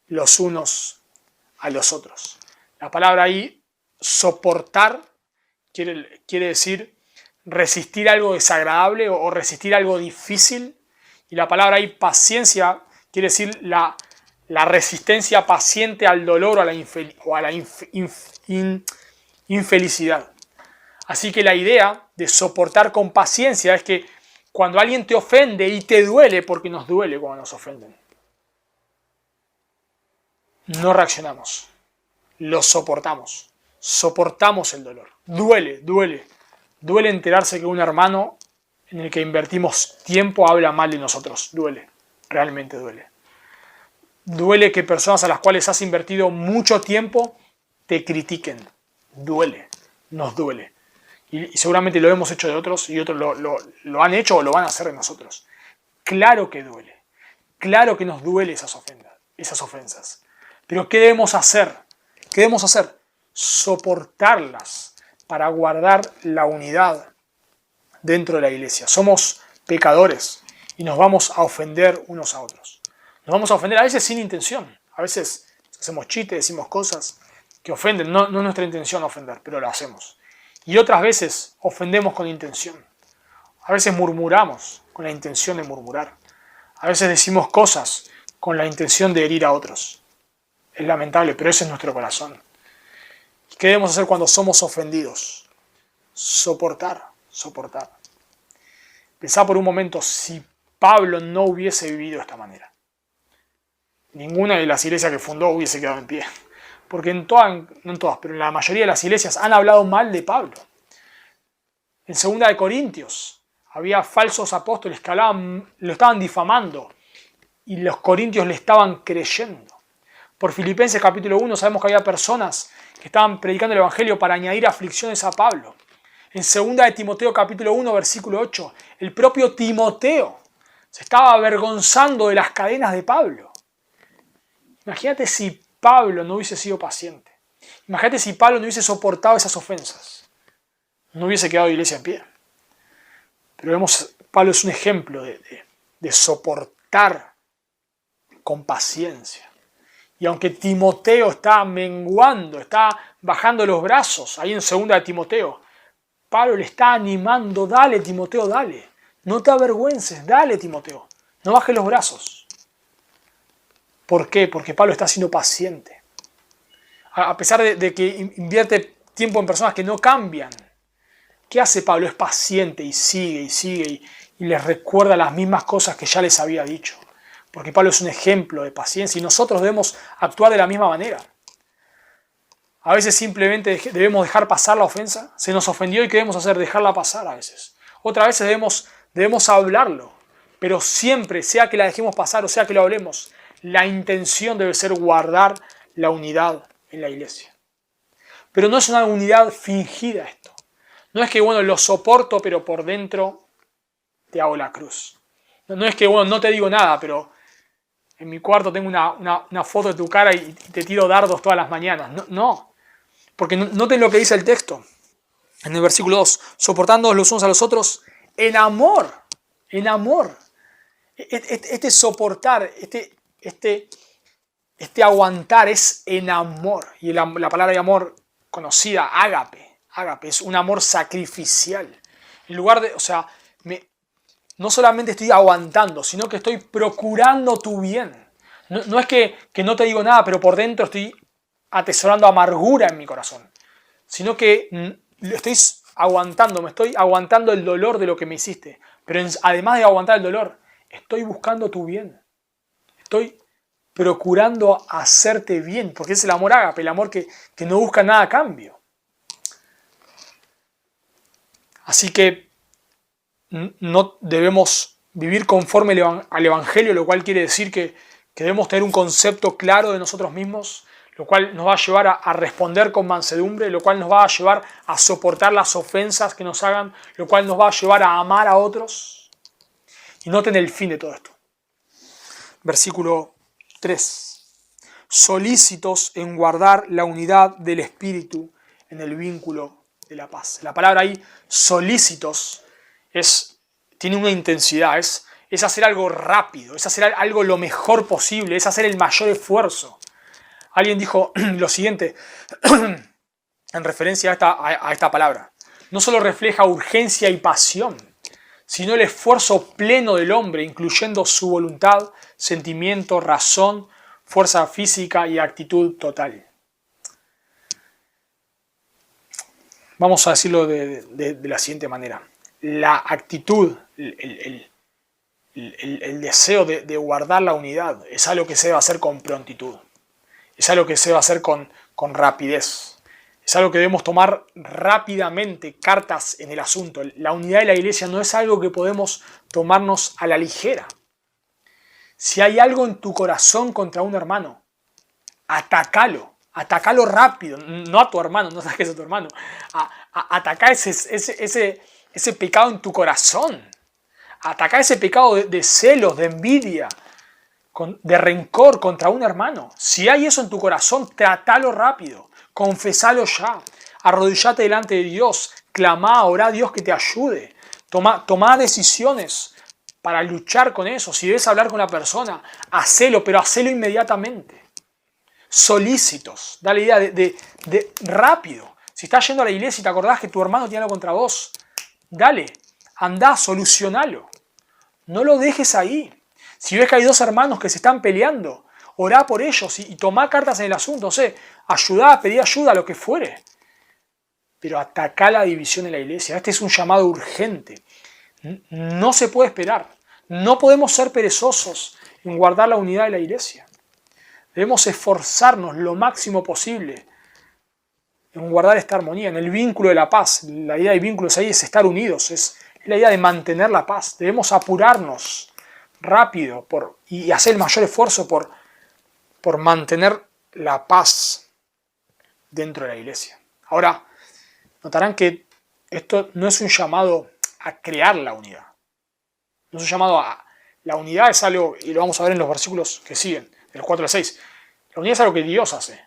los unos a los otros. La palabra ahí, soportar, quiere decir resistir algo desagradable o resistir algo difícil, y la palabra ahí, paciencia, quiere decir la resistencia paciente al dolor o a la infelicidad. Así que la idea de soportar con paciencia es que cuando alguien te ofende y te duele, porque nos duele cuando nos ofenden, no reaccionamos, lo soportamos el dolor. Duele enterarse que un hermano en el que invertimos tiempo habla mal de nosotros. Realmente duele. Duele que personas a las cuales has invertido mucho tiempo te critiquen. Nos duele. Y seguramente lo hemos hecho de otros y otros lo han hecho o lo van a hacer de nosotros. Claro que duele. Claro que nos duele esas ofensas. Pero ¿qué debemos hacer? Soportarlas para guardar la unidad dentro de la iglesia. Somos pecadores y nos vamos a ofender unos a otros. Nos vamos a ofender a veces sin intención. A veces hacemos chistes, decimos cosas que ofenden. No es nuestra intención ofender, pero lo hacemos. Y otras veces ofendemos con intención. A veces murmuramos con la intención de murmurar. A veces decimos cosas con la intención de herir a otros. Es lamentable, pero ese es nuestro corazón. ¿Y qué debemos hacer cuando somos ofendidos? Soportar. Pensá por un momento si Pablo no hubiese vivido de esta manera. Ninguna de las iglesias que fundó hubiese quedado en pie. Porque no en todas, pero en la mayoría de las iglesias han hablado mal de Pablo. En 2 Corintios había falsos apóstoles que lo estaban difamando y los corintios le estaban creyendo. Por Filipenses capítulo 1 sabemos que había personas que estaban predicando el evangelio para añadir aflicciones a Pablo. En 2 Timoteo capítulo 1 versículo 8, el propio Timoteo se estaba avergonzando de las cadenas de Pablo. Imagínate si Pablo no hubiese sido paciente. Imagínate si Pablo no hubiese soportado esas ofensas. No hubiese quedado la iglesia en pie. Pero vemos, Pablo es un ejemplo de soportar con paciencia. Y aunque Timoteo está menguando, está bajando los brazos, ahí en 2 de Timoteo, Pablo le está animando, dale Timoteo, dale. No te avergüences, dale Timoteo, no bajes los brazos. ¿Por qué? Porque Pablo está siendo paciente. A pesar de que invierte tiempo en personas que no cambian, ¿qué hace Pablo? Es paciente y sigue y les recuerda las mismas cosas que ya les había dicho. Porque Pablo es un ejemplo de paciencia y nosotros debemos actuar de la misma manera. A veces simplemente debemos dejar pasar la ofensa. Se nos ofendió y ¿qué debemos hacer? Dejarla pasar a veces. Otras veces debemos hablarlo. Pero siempre, sea que la dejemos pasar o sea que lo hablemos, la intención debe ser guardar la unidad en la iglesia. Pero no es una unidad fingida esto. No es que, bueno, lo soporto, pero por dentro te hago la cruz. No es que, bueno, no te digo nada, pero en mi cuarto tengo una foto de tu cara y te tiro dardos todas las mañanas. No. Porque noten lo que dice el texto. En el versículo 2. Soportándoos los unos a los otros en amor. En amor. Este soportar, este aguantar es en amor. Y la palabra de amor conocida, ágape. Ágape es un amor sacrificial. En lugar de, no solamente estoy aguantando, sino que estoy procurando tu bien. No es que no te digo nada, pero por dentro estoy atesorando amargura en mi corazón. Sino que estoy aguantando, me estoy aguantando el dolor de lo que me hiciste. Pero además de aguantar el dolor, estoy buscando tu bien. Estoy procurando hacerte bien, porque es el amor ágape, el amor que no busca nada a cambio. Así que no debemos vivir conforme al Evangelio, lo cual quiere decir que debemos tener un concepto claro de nosotros mismos, lo cual nos va a llevar a responder con mansedumbre, lo cual nos va a llevar a soportar las ofensas que nos hagan, lo cual nos va a llevar a amar a otros. Y noten el fin de todo esto. Versículo 3. Solícitos en guardar la unidad del Espíritu en el vínculo de la paz. La palabra ahí, solícitos, tiene una intensidad, es hacer algo rápido, es hacer algo lo mejor posible, es hacer el mayor esfuerzo. Alguien dijo lo siguiente, en referencia a esta palabra. No solo refleja urgencia y pasión, sino el esfuerzo pleno del hombre, incluyendo su voluntad, sentimiento, razón, fuerza física y actitud total. Vamos a decirlo de la siguiente manera. La actitud, el deseo de guardar la unidad es algo que se debe hacer con prontitud. Es algo que se debe hacer con rapidez. Es algo que debemos tomar rápidamente cartas en el asunto. La unidad de la iglesia no es algo que podemos tomarnos a la ligera. Si hay algo en tu corazón contra un hermano, atacalo. Atacalo rápido. No a tu hermano, no ataques a tu hermano. Ataca ese pecado en tu corazón. Ataca ese pecado de celos, de envidia, de rencor contra un hermano. Si hay eso en tu corazón, trátalo rápido. Confesalo ya. Arrodillate delante de Dios. Clamá, orá a Dios que te ayude. Tomá decisiones para luchar con eso. Si debes hablar con la persona, hacelo, pero hacelo inmediatamente. Solícitos. Da la idea de rápido. Si estás yendo a la iglesia y te acordás que tu hermano tiene algo contra vos, dale, andá, solucionalo. No lo dejes ahí. Si ves que hay dos hermanos que se están peleando, orá por ellos y tomá cartas en el asunto. Ayudá, pedí ayuda, lo que fuere. Pero atacá la división en la iglesia. Este es un llamado urgente. No se puede esperar. No podemos ser perezosos en guardar la unidad de la iglesia. Debemos esforzarnos lo máximo posible en guardar esta armonía, en el vínculo de la paz. La idea de vínculos ahí es estar unidos, es la idea de mantener la paz. Debemos apurarnos rápido y hacer el mayor esfuerzo por mantener la paz dentro de la iglesia. Ahora, notarán que esto no es un llamado a crear la unidad. No es un llamado a... La unidad es algo, y lo vamos a ver en los versículos que siguen, del 4 al 6. La unidad es algo que Dios hace.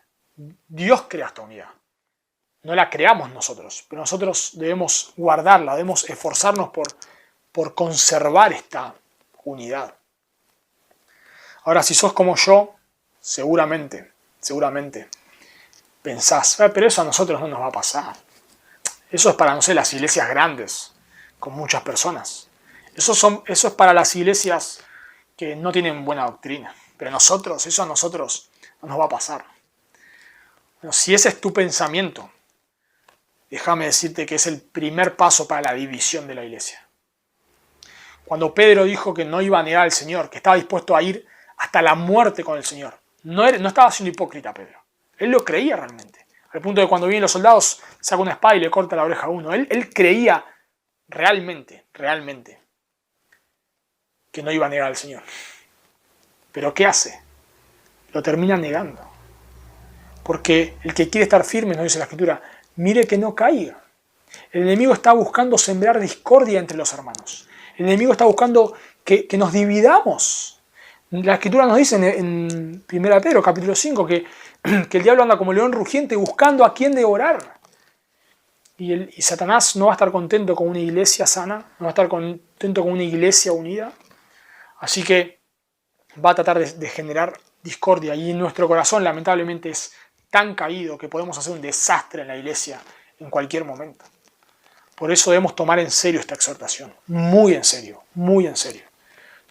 Dios crea esta unidad. No la creamos nosotros, pero nosotros debemos guardarla, debemos esforzarnos por conservar esta unidad. Ahora, si sos como yo, seguramente pensás, pero eso a nosotros no nos va a pasar. Eso es para, no sé, las iglesias grandes, con muchas personas. Eso es para las iglesias que no tienen buena doctrina. Pero eso a nosotros no nos va a pasar. Bueno, si ese es tu pensamiento, déjame decirte que es el primer paso para la división de la iglesia. Cuando Pedro dijo que no iba a negar al Señor, que estaba dispuesto a ir hasta la muerte con el Señor, no estaba siendo hipócrita Pedro. Él lo creía realmente. Al punto de que cuando vienen los soldados, saca una espada y le corta la oreja a uno. Él creía realmente, que no iba a negar al Señor. Pero ¿qué hace? Lo termina negando. Porque el que quiere estar firme, nos dice la Escritura, mire que no caiga. El enemigo está buscando sembrar discordia entre los hermanos. El enemigo está buscando que nos dividamos. La Escritura nos dice en 1 Pedro capítulo 5 que el diablo anda como león rugiente buscando a quien devorar. Y Satanás no va a estar contento con una iglesia sana, no va a estar contento con una iglesia unida. Así que va a tratar de generar discordia. Y nuestro corazón lamentablemente es tan caído que podemos hacer un desastre en la iglesia en cualquier momento. Por eso debemos tomar en serio esta exhortación. Muy en serio, muy en serio.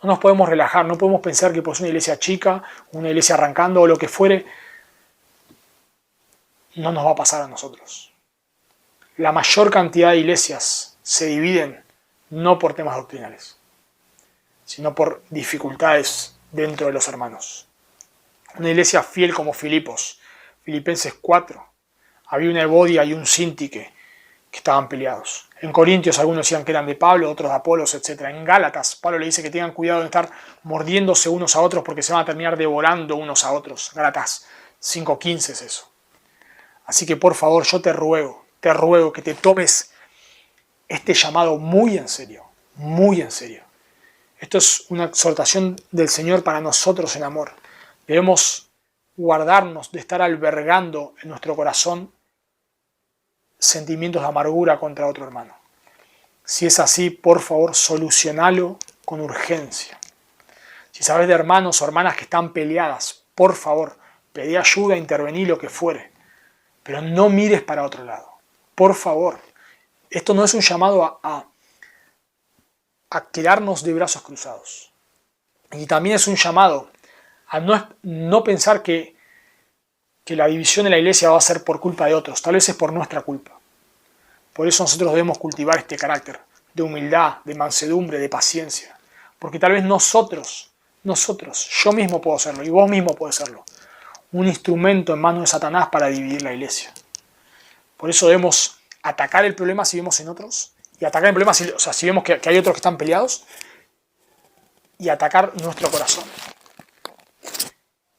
No nos podemos relajar, no podemos pensar que por ser una iglesia chica, una iglesia arrancando o lo que fuere, no nos va a pasar a nosotros. La mayor cantidad de iglesias se dividen no por temas doctrinales, sino por dificultades dentro de los hermanos. Una iglesia fiel como Filipos, Filipenses 4, había una Evodia y un Síntique que estaban peleados. En Corintios algunos decían que eran de Pablo, otros de Apolos, etc. En Gálatas, Pablo le dice que tengan cuidado de estar mordiéndose unos a otros porque se van a terminar devorando unos a otros. Gálatas 5:15 es eso. Así que por favor, yo te ruego que te tomes este llamado muy en serio, muy en serio. Esto es una exhortación del Señor para nosotros en amor. Debemos guardarnos de estar albergando en nuestro corazón sentimientos de amargura contra otro hermano. Si es así, por favor, solucionalo con urgencia. Si sabes de hermanos o hermanas que están peleadas, por favor, pedí ayuda, intervení lo que fuere. Pero no mires para otro lado. Por favor, esto no es un llamado a quedarnos de brazos cruzados. Y también es un llamado a no pensar que la división de la iglesia va a ser por culpa de otros. Tal vez es por nuestra culpa. Por eso nosotros debemos cultivar este carácter de humildad, de mansedumbre, de paciencia. Porque tal vez nosotros, yo mismo puedo serlo y vos mismo podés serlo, un instrumento en manos de Satanás para dividir la iglesia. Por eso debemos atacar el problema si vemos en otros, y atacar el problema si vemos que hay otros que están peleados, y atacar nuestro corazón.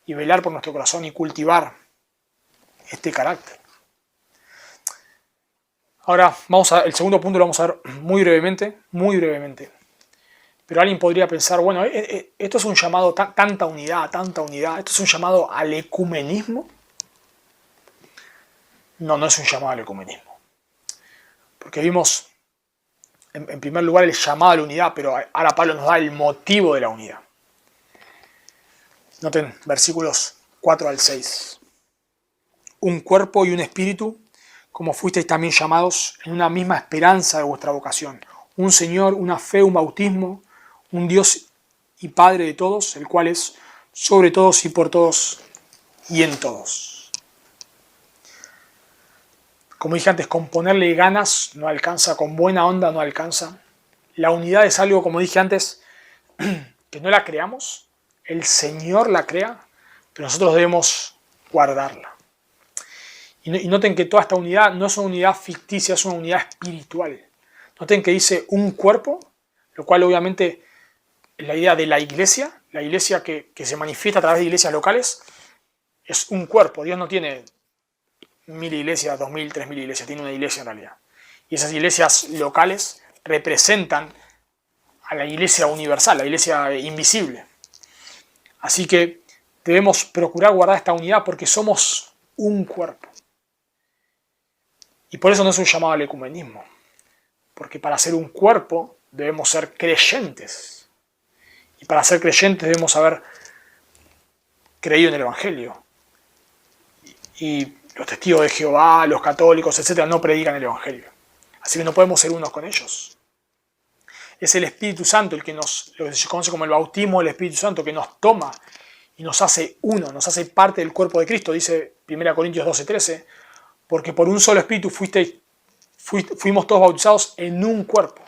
Y velar por nuestro corazón y cultivar este carácter. Ahora, el segundo punto lo vamos a ver muy brevemente. Pero alguien podría pensar, bueno, esto es un llamado, tanta unidad, esto es un llamado al ecumenismo. No es un llamado al ecumenismo. Porque vimos, en primer lugar, el llamado a la unidad, pero ahora Pablo nos da el motivo de la unidad. Noten versículos 4 al 6. Un cuerpo y un espíritu, como fuisteis también llamados en una misma esperanza de vuestra vocación. Un Señor, una fe, un bautismo, un Dios y Padre de todos, el cual es sobre todos y por todos y en todos. Como dije antes, con ponerle ganas no alcanza, con buena onda no alcanza. La unidad es algo, como dije antes, que no la creamos, el Señor la crea, pero nosotros debemos guardarla. Y noten que toda esta unidad no es una unidad ficticia, es una unidad espiritual. Noten que dice un cuerpo, lo cual obviamente es la idea de la iglesia que se manifiesta a través de iglesias locales, es un cuerpo. Dios no tiene 1000 iglesias, 2000, 3000 iglesias, tiene una iglesia en realidad. Y esas iglesias locales representan a la iglesia universal, la iglesia invisible. Así que debemos procurar guardar esta unidad porque somos un cuerpo. Y por eso no es un llamado al ecumenismo. Porque para ser un cuerpo debemos ser creyentes. Y para ser creyentes debemos saber creído en el Evangelio. Y los testigos de Jehová, los católicos, etcétera, no predican el Evangelio. Así que no podemos ser unos con ellos. Es el Espíritu Santo lo que se conoce como el bautismo del Espíritu Santo, que nos toma y nos hace uno, nos hace parte del cuerpo de Cristo, dice 1 Corintios 12:13, porque por un solo Espíritu fuimos todos bautizados en un cuerpo.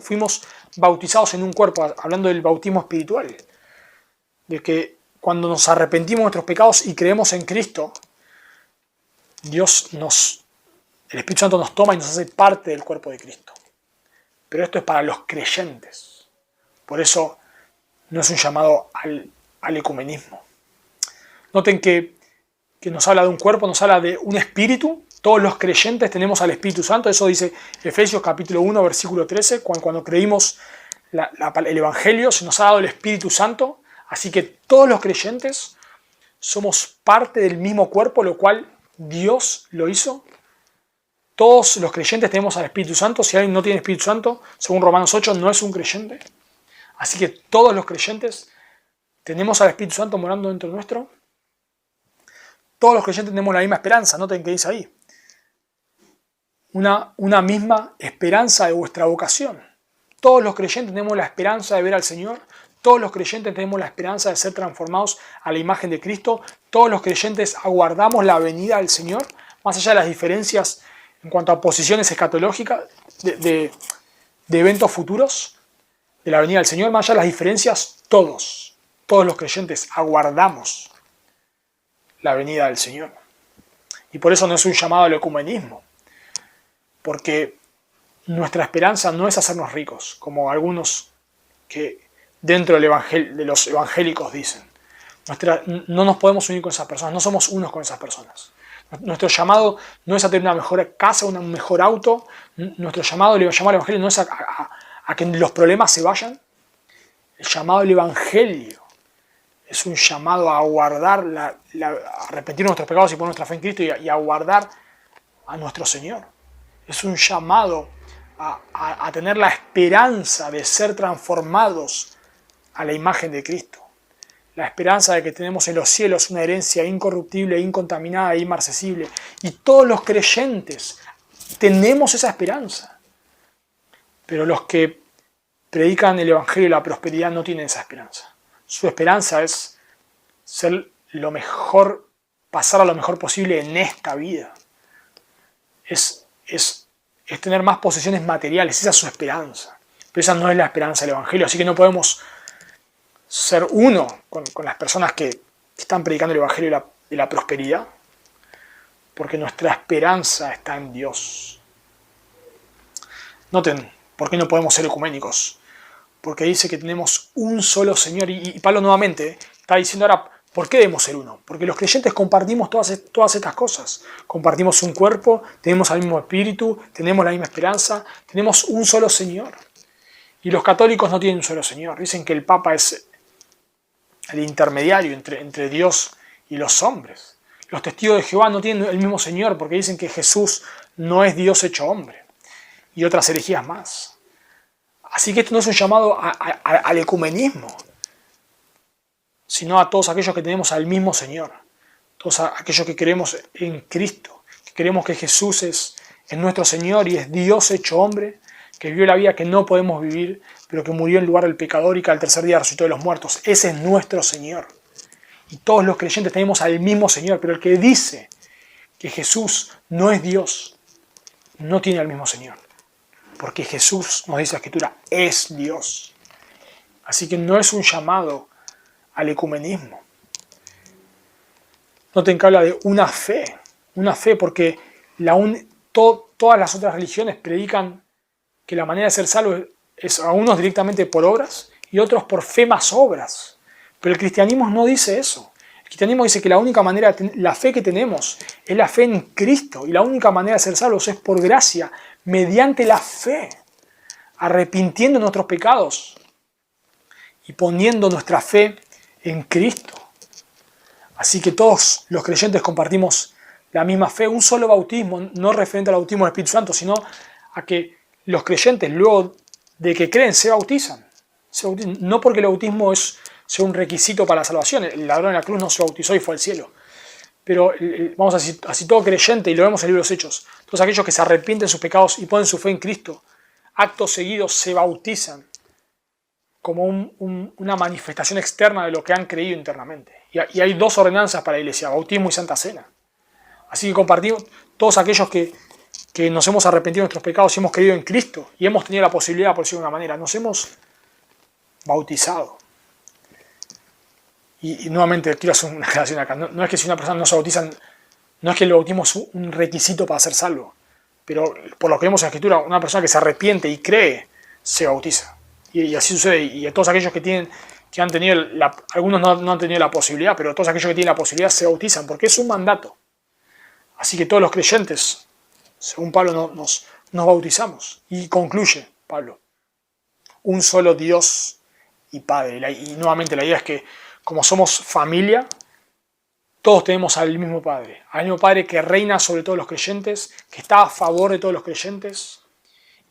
Fuimos bautizados en un cuerpo, hablando del bautismo espiritual. De que cuando nos arrepentimos de nuestros pecados y creemos en Cristo, el Espíritu Santo nos toma y nos hace parte del cuerpo de Cristo. Pero esto es para los creyentes. Por eso no es un llamado al ecumenismo. Noten que nos habla de un cuerpo, nos habla de un espíritu. Todos los creyentes tenemos al Espíritu Santo. Eso dice Efesios capítulo 1, versículo 13. Cuando creímos el Evangelio, se nos ha dado el Espíritu Santo. Así que todos los creyentes somos parte del mismo cuerpo, lo cual Dios lo hizo. Todos los creyentes tenemos al Espíritu Santo. Si alguien no tiene Espíritu Santo, según Romanos 8, no es un creyente. Así que todos los creyentes tenemos al Espíritu Santo morando dentro nuestro. Todos los creyentes tenemos la misma esperanza. Noten que dice ahí. Una misma esperanza de vuestra vocación. Todos los creyentes tenemos la esperanza de ver al Señor. Todos los creyentes tenemos la esperanza de ser transformados a la imagen de Cristo. Todos los creyentes aguardamos la venida del Señor, más allá de las diferencias en cuanto a posiciones escatológicas de eventos futuros de la venida del Señor, más allá de las diferencias, todos los creyentes aguardamos la venida del Señor. Y por eso no es un llamado al ecumenismo, porque nuestra esperanza no es hacernos ricos, como algunos que dentro de los evangélicos dicen. No nos podemos unir con esas personas, no somos unos con esas personas. Nuestro llamado no es a tener una mejor casa, un mejor auto. Nuestro llamado al Evangelio no es a que los problemas se vayan. El llamado del Evangelio es un llamado a guardar, a arrepentir nuestros pecados y poner nuestra fe en Cristo y a guardar a nuestro Señor. Es un llamado a tener la esperanza de ser transformados a la imagen de Cristo. La esperanza de que tenemos en los cielos una herencia incorruptible, incontaminada e inmarcesible. Y todos los creyentes tenemos esa esperanza. Pero los que predican el Evangelio y la prosperidad no tienen esa esperanza. Su esperanza es ser lo mejor, pasar a lo mejor posible en esta vida. Es tener más posesiones materiales, esa es su esperanza. Pero esa no es la esperanza del Evangelio, así que no podemos ser uno con las personas que están predicando el Evangelio de la prosperidad, porque nuestra esperanza está en Dios. Noten, ¿por qué no podemos ser ecuménicos? Porque dice que tenemos un solo Señor, y Pablo nuevamente está diciendo ahora, ¿por qué debemos ser uno? Porque los creyentes compartimos todas estas cosas. Compartimos un cuerpo, tenemos el mismo espíritu, tenemos la misma esperanza, tenemos un solo Señor. Y los católicos no tienen un solo Señor. Dicen que el Papa es el intermediario entre Dios y los hombres. Los testigos de Jehová no tienen el mismo Señor porque dicen que Jesús no es Dios hecho hombre. Y otras herejías más. Así que esto no es un llamado al ecumenismo, sino a todos aquellos que tenemos al mismo Señor. Todos aquellos que creemos en Cristo, que creemos que Jesús es nuestro Señor y es Dios hecho hombre, que vivió la vida que no podemos vivir, pero que murió en lugar del pecador y que al tercer día resucitó de los muertos. Ese es nuestro Señor. Y todos los creyentes tenemos al mismo Señor, pero el que dice que Jesús no es Dios, no tiene al mismo Señor. Porque Jesús, nos dice la Escritura, es Dios. Así que no es un llamado al ecumenismo. Noten que habla de una fe porque todas las otras religiones predican que la manera de ser salvo es a unos directamente por obras y otros por fe más obras. Pero el cristianismo no dice eso. El cristianismo dice que la única manera, la fe que tenemos es la fe en Cristo y la única manera de ser salvos es por gracia, mediante la fe, arrepintiendo nuestros pecados y poniendo nuestra fe en Cristo. Así que todos los creyentes compartimos la misma fe, un solo bautismo, no referente al bautismo del Espíritu Santo, sino a que los creyentes luego de que creen se bautizan. No porque el bautismo es sea un requisito para la salvación. El ladrón en la cruz no se bautizó y fue al cielo. Pero vamos a decir, así todo creyente, y lo vemos en el libro de los Hechos, todos aquellos que se arrepienten de sus pecados y ponen su fe en Cristo, acto seguido se bautizan como una manifestación externa de lo que han creído internamente. Y hay dos ordenanzas para la iglesia, bautismo y santa cena. Así que compartimos todos aquellos que nos hemos arrepentido de nuestros pecados y hemos creído en Cristo y hemos tenido la posibilidad, por decirlo de una manera, nos hemos bautizado. Y nuevamente quiero hacer una aclaración acá. No es que si una persona no se bautiza, no es que el bautismo es un requisito para ser salvo. Pero por lo que vemos en la Escritura, una persona que se arrepiente y cree, se bautiza. Y así sucede. Y a todos aquellos que han tenido, algunos no han tenido la posibilidad, pero todos aquellos que tienen la posibilidad se bautizan, porque es un mandato. Así que todos los creyentes, según Pablo, nos bautizamos. Y concluye Pablo: un solo Dios y Padre. Y nuevamente la idea es que como somos familia, todos tenemos al mismo Padre que reina sobre todos los creyentes, que está a favor de todos los creyentes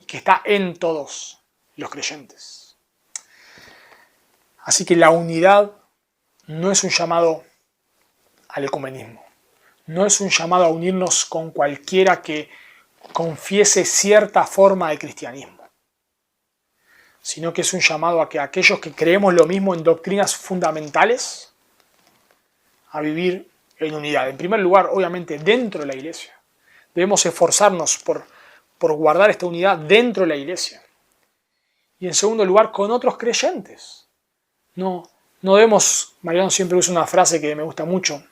y que está en todos los creyentes. Así que la unidad no es un llamado al ecumenismo, no es un llamado a unirnos con cualquiera que confiese cierta forma de cristianismo, sino que es un llamado a que aquellos que creemos lo mismo en doctrinas fundamentales, a vivir en unidad. En primer lugar, obviamente, dentro de la iglesia. Debemos esforzarnos por guardar esta unidad dentro de la iglesia. Y en segundo lugar, con otros creyentes. No debemos, Mariano siempre usa una frase que me gusta mucho.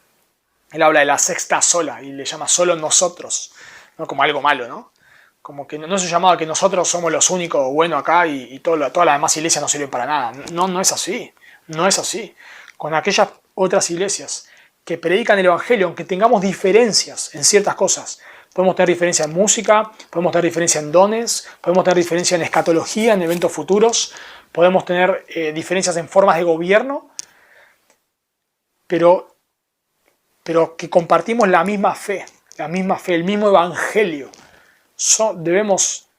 Él habla de la sexta sola y le llama solo nosotros, ¿no? Como algo malo, ¿no? Como que no es un llamado a que nosotros somos los únicos buenos acá y todas las demás iglesias no sirven para nada. No es así. No es así. Con aquellas otras iglesias que predican el Evangelio, aunque tengamos diferencias en ciertas cosas, podemos tener diferencia en música, podemos tener diferencia en dones, podemos tener diferencia en escatología, en eventos futuros, podemos tener diferencias en formas de gobierno, pero que compartimos la misma fe, el mismo Evangelio. Debemos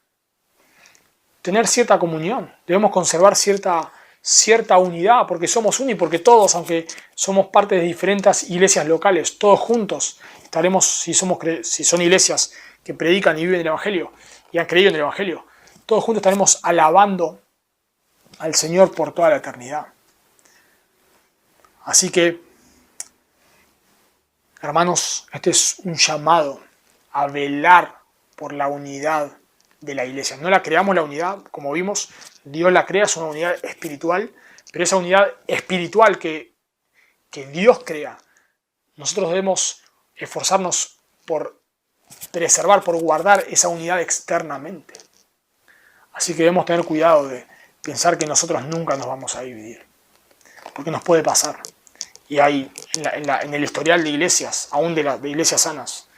tener cierta comunión, debemos conservar cierta unidad, porque somos uno y porque todos, aunque somos parte de diferentes iglesias locales, todos juntos estaremos, si son iglesias que predican y viven el Evangelio y han creído en el Evangelio, todos juntos estaremos alabando al Señor por toda la eternidad. Así que, hermanos, este es un llamado a velar por la unidad de la iglesia. No la creamos la unidad, como vimos, Dios la crea, es una unidad espiritual, pero esa unidad espiritual que Dios crea, nosotros debemos esforzarnos por preservar, por guardar esa unidad externamente. Así que debemos tener cuidado de pensar que nosotros nunca nos vamos a dividir, porque nos puede pasar. Y hay en el historial de iglesias, aún de iglesias sanas,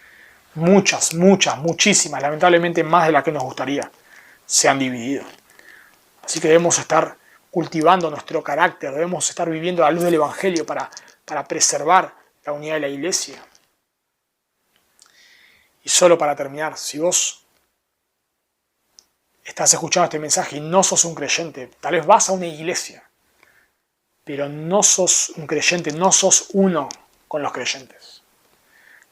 muchísimas, lamentablemente más de las que nos gustaría, se han dividido. Así que debemos estar cultivando nuestro carácter, debemos estar viviendo a la luz del Evangelio para preservar la unidad de la iglesia. Y solo para terminar, si vos estás escuchando este mensaje y no sos un creyente, tal vez vas a una iglesia, pero no sos un creyente, no sos uno con los creyentes.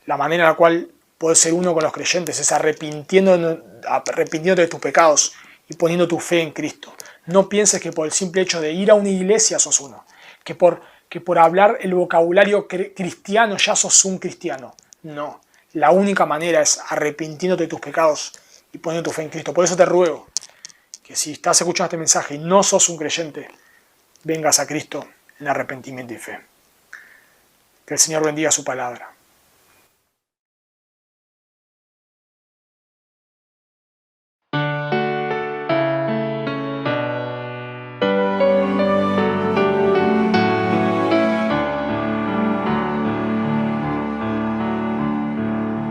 La manera en la cual podés ser uno con los creyentes es arrepintiéndote de tus pecados y poniendo tu fe en Cristo. No pienses que por el simple hecho de ir a una iglesia sos uno, que por hablar el vocabulario cristiano ya sos un cristiano. No, la única manera es arrepintiéndote de tus pecados y poniendo tu fe en Cristo. Por eso te ruego que si estás escuchando este mensaje y no sos un creyente, vengas a Cristo en arrepentimiento y fe. Que el Señor bendiga su palabra.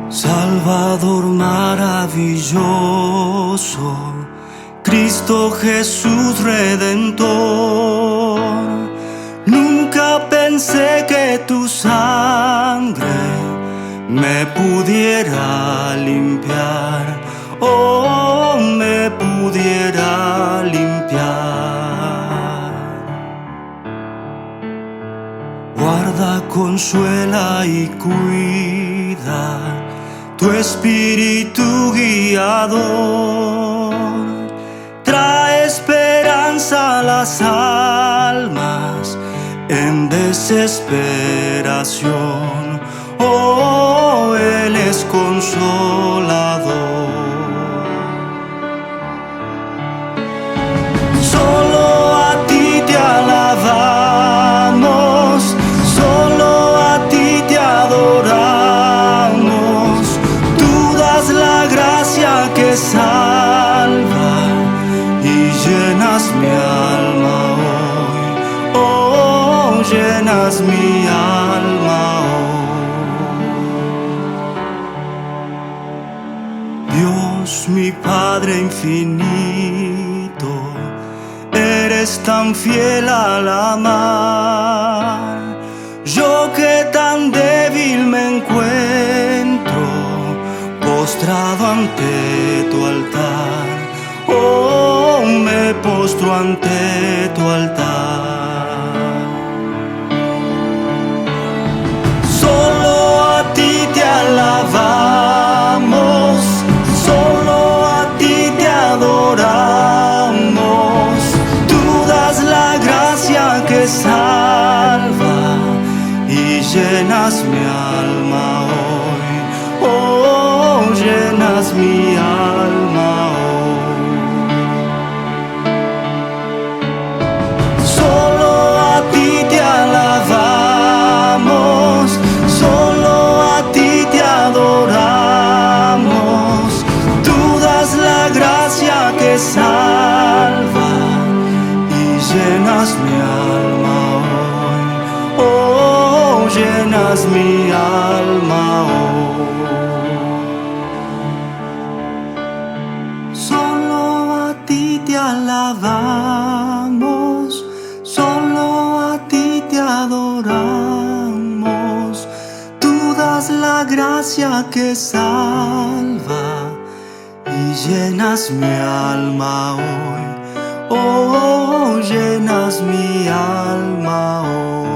Salvador maravilloso, Cristo Jesús Redentor, nunca pensé que tu sangre me pudiera limpiar, oh, me pudiera limpiar. Guarda, consuela y cuida, tu espíritu guiador trae esperanza a las almas en desesperación. Oh, Él es consolador. Solo a ti te alabamos, solo a ti te adoramos. Tú das la gracia que salva y llenas mi alma hoy. Oh, llenas mi alma hoy. Dios, mi Padre infinito, eres tan fiel al amar. Yo que tan débil me encuentro, postrado ante tu altar. Oh, me postro ante tu altar. Solo a ti te alabamos, solo a ti te adoramos. Tú das la gracia que salva y llenas mi alma hoy. Oh, llenas mi alma hoy. Solo a ti te alabamos, solo a ti te adoramos. Tú das la gracia que salva y llenas mi alma hoy. Oh, llenas mi alma hoy. Solo a ti te alabamos, solo a ti te adoramos. Tú das la gracia que salva y llenas mi alma hoy. Oh, llenas mi alma hoy.